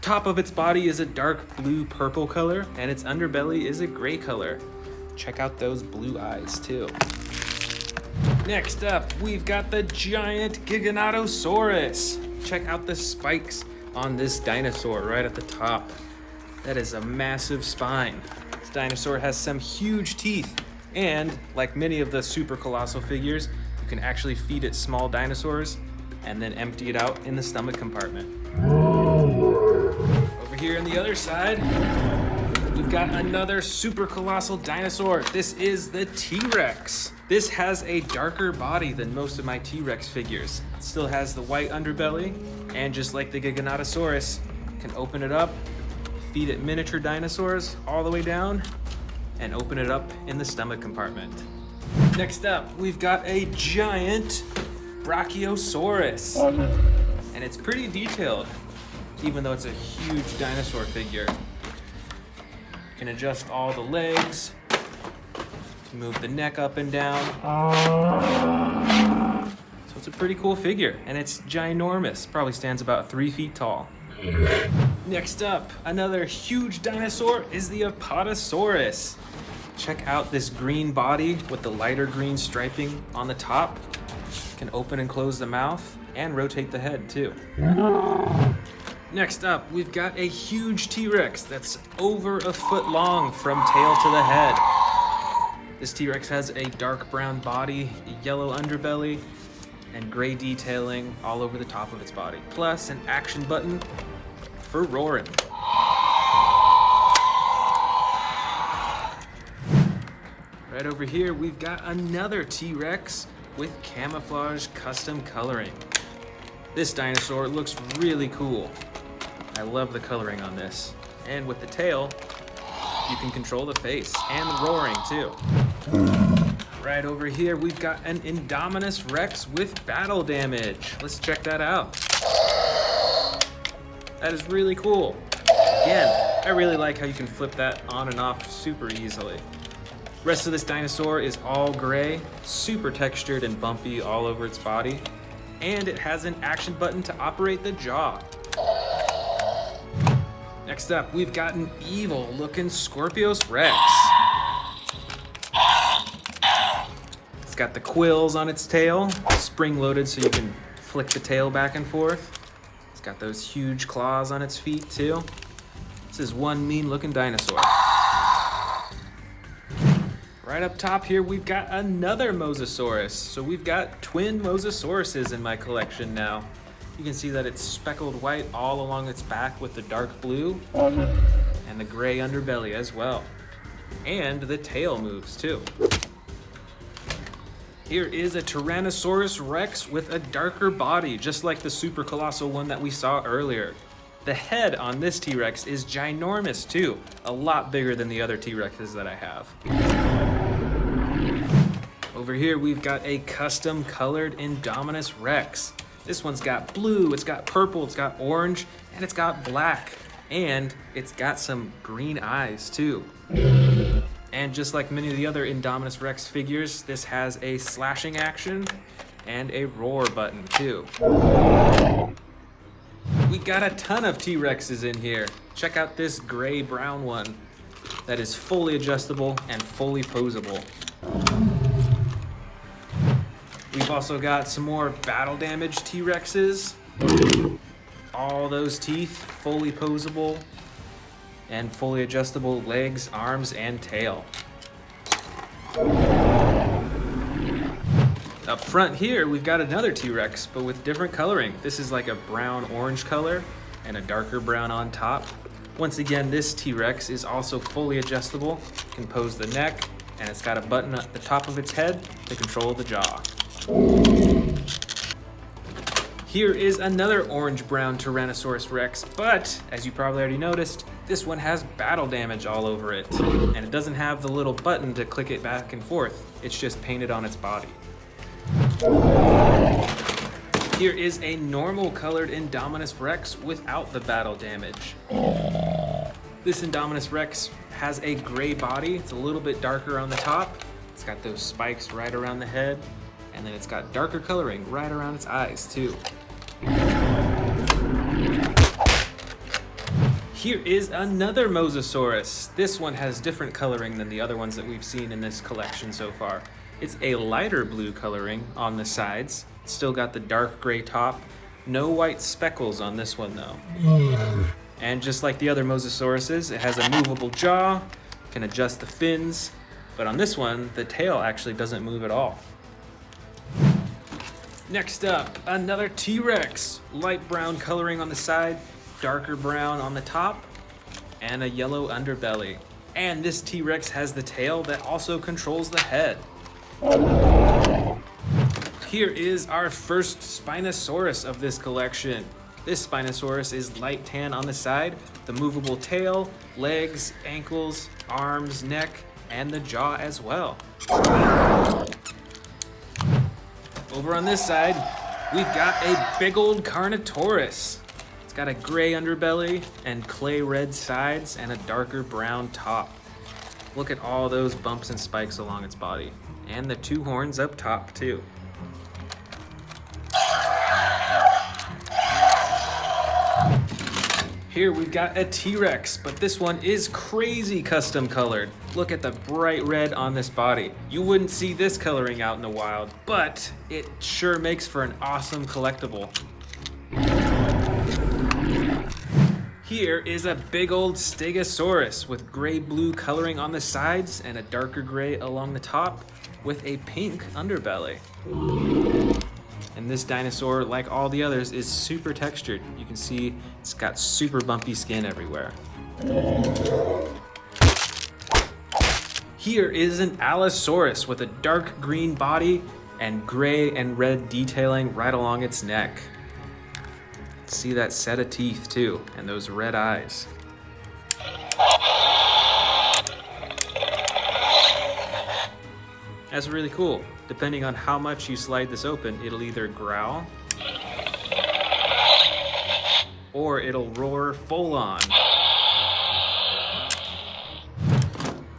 Top of its body is a dark blue-purple color, and its underbelly is a gray color. Check out those blue eyes too. Next up, we've got the giant Giganotosaurus. Check out the spikes on this dinosaur right at the top. That is a massive spine. This dinosaur has some huge teeth, and like many of the super colossal figures, you can actually feed it small dinosaurs and then empty it out in the stomach compartment. Over here on the other side, we've got another super colossal dinosaur. This is the T-Rex. This has a darker body than most of my T-Rex figures. It still has the white underbelly, and just like the Giganotosaurus, you can open it up, feed it miniature dinosaurs all the way down, and open it up in the stomach compartment. Next up, we've got a giant Brachiosaurus, and it's pretty detailed, even though it's a huge dinosaur figure. You can adjust all the legs, to move the neck up and down. So it's a pretty cool figure, and it's ginormous, probably stands about 3 feet tall. Next up, another huge dinosaur is the Apatosaurus. Check out this green body with the lighter green striping on the top. Can open and close the mouth and rotate the head too. Next up, we've got a huge T-Rex that's over a foot long from tail to the head. This T-Rex has a dark brown body, yellow underbelly, and gray detailing all over the top of its body, plus an action button for roaring. Right over here, we've got another T-Rex with camouflage custom coloring. This dinosaur looks really cool. I love the coloring on this. And with the tail, you can control the face and the roaring too. Right over here, we've got an Indominus Rex with battle damage. Let's check that out. That is really cool. Again, I really like how you can flip that on and off super easily. Rest of this dinosaur is all gray, super textured and bumpy all over its body, and it has an action button to operate the jaw. Next up, we've got an evil looking Scorpius Rex. It's got the quills on its tail, spring loaded so you can flick the tail back and forth. It's got those huge claws on its feet too. This is one mean looking dinosaur. Right up top here, we've got another Mosasaurus. So we've got twin Mosasauruses in my collection now. You can see that it's speckled white all along its back with the dark blue and the gray underbelly as well. And the tail moves too. Here is a Tyrannosaurus Rex with a darker body, just like the super colossal one that we saw earlier. The head on this T-Rex is ginormous too, a lot bigger than the other T-Rexes that I have. Over here, we've got a custom colored Indominus Rex. This one's got blue, it's got purple, it's got orange, and it's got black. And it's got some green eyes too. And just like many of the other Indominus Rex figures, this has a slashing action and a roar button too. We got a ton of T-Rexes in here. Check out this gray-brown one that is fully adjustable and fully posable. We've also got some more battle damage T-Rexes. All those teeth, fully posable and fully adjustable legs, arms, and tail. Up front here, we've got another T-Rex, but with different coloring. This is like a brown-orange color and a darker brown on top. Once again, this T-Rex is also fully adjustable. You can pose the neck, and it's got a button at the top of its head to control the jaw. Here is another orange-brown Tyrannosaurus Rex, but as you probably already noticed, this one has battle damage all over it. And it doesn't have the little button to click it back and forth. It's just painted on its body. Here is a normal colored Indominus Rex without the battle damage. This Indominus Rex has a gray body. It's a little bit darker on the top. It's got those spikes right around the head, and then it's got darker coloring right around its eyes too. Here is another Mosasaurus. This one has different coloring than the other ones that we've seen in this collection so far. It's a lighter blue coloring on the sides. Still got the dark gray top. No white speckles on this one though. And just like the other Mosasauruses, it has a movable jaw, can adjust the fins, but on this one, the tail actually doesn't move at all. Next up, another T-Rex. Light brown coloring on the side, darker brown on the top, and a yellow underbelly. And this T-Rex has the tail that also controls the head. Here is our first Spinosaurus of this collection. This Spinosaurus is light tan on the side, the movable tail, legs, ankles, arms, neck, and the jaw as well. Over on this side, we've got a big old Carnotaurus. It's got a gray underbelly and clay red sides and a darker brown top. Look at all those bumps and spikes along its body, and the two horns up top too. Here we've got a T-Rex, but this one is crazy custom colored. Look at the bright red on this body. You wouldn't see this coloring out in the wild, but it sure makes for an awesome collectible. Here is a big old Stegosaurus with gray-blue coloring on the sides and a darker gray along the top with a pink underbelly. And this dinosaur, like all the others, is super textured. You can see it's got super bumpy skin everywhere. Here is an Allosaurus with a dark green body and gray and red detailing right along its neck. See that set of teeth too, and those red eyes. That's really cool. Depending on how much you slide this open, it'll either growl or it'll roar full on.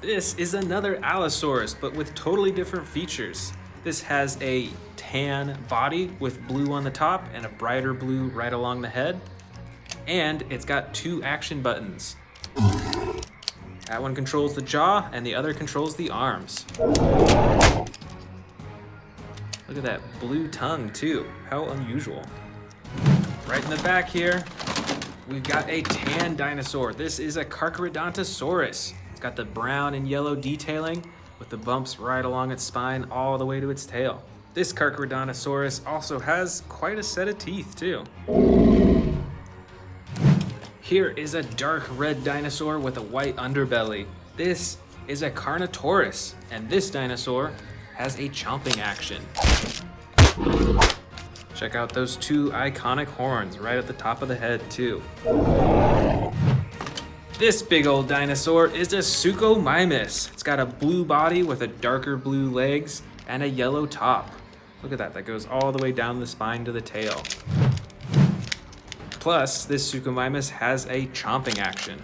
This is another Allosaurus, but with totally different features. This has a tan body with blue on the top and a brighter blue right along the head. And it's got two action buttons. That one controls the jaw and the other controls the arms. Look at that blue tongue too. How unusual. Right in the back here, we've got a tan dinosaur. This is a Carcharodontosaurus. It's got the brown and yellow detailing with the bumps right along its spine all the way to its tail. This Carcharodontosaurus also has quite a set of teeth too. Here is a dark red dinosaur with a white underbelly. This is a Carnotaurus, and this dinosaur has a chomping action. Check out those two iconic horns right at the top of the head too. This big old dinosaur is a Suchomimus. It's got a blue body with a darker blue legs and a yellow top. Look at that, that goes all the way down the spine to the tail. Plus, this Suchomimus has a chomping action.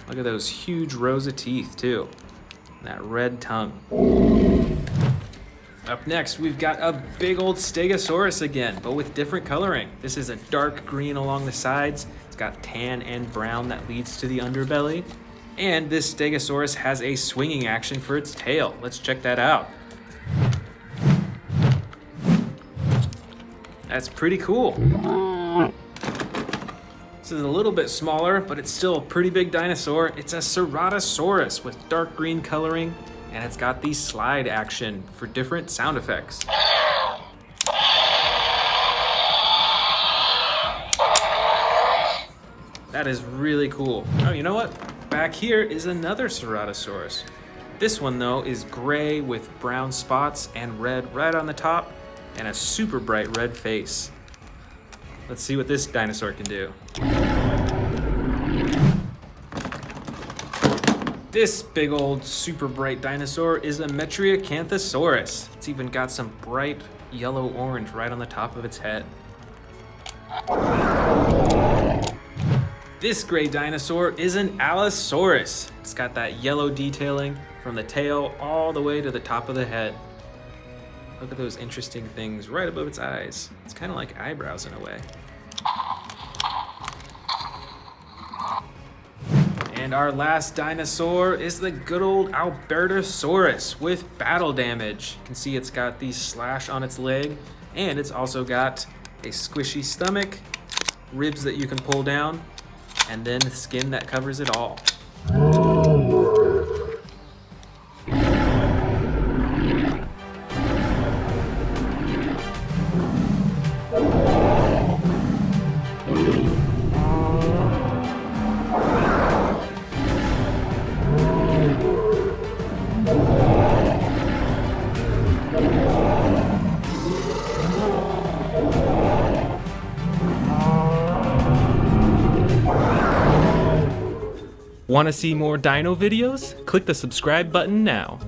Look at those huge rows of teeth too. And that red tongue. Up next, we've got a big old Stegosaurus again, but with different coloring. This is a dark green along the sides. It's got tan and brown that leads to the underbelly. And this Stegosaurus has a swinging action for its tail. Let's check that out. That's pretty cool. This is a little bit smaller, but it's still a pretty big dinosaur. It's a Ceratosaurus with dark green coloring And it's got the slide action for different sound effects. That is really cool. Oh, you know what? Back here is another Ceratosaurus. This one though is gray with brown spots and red right on the top and a super bright red face. Let's see what this dinosaur can do. This big old super bright dinosaur is a Metriacanthosaurus. It's even got some bright yellow orange right on the top of its head. This gray dinosaur is an Allosaurus. It's got that yellow detailing from the tail all the way to the top of the head. Look at those interesting things right above its eyes. It's kind of like eyebrows in a way. And our last dinosaur is the good old Albertosaurus with battle damage. You can see it's got the slash on its leg, and it's also got a squishy stomach, ribs that you can pull down, and then skin that covers it all. Want to see more dino videos? Click the subscribe button now.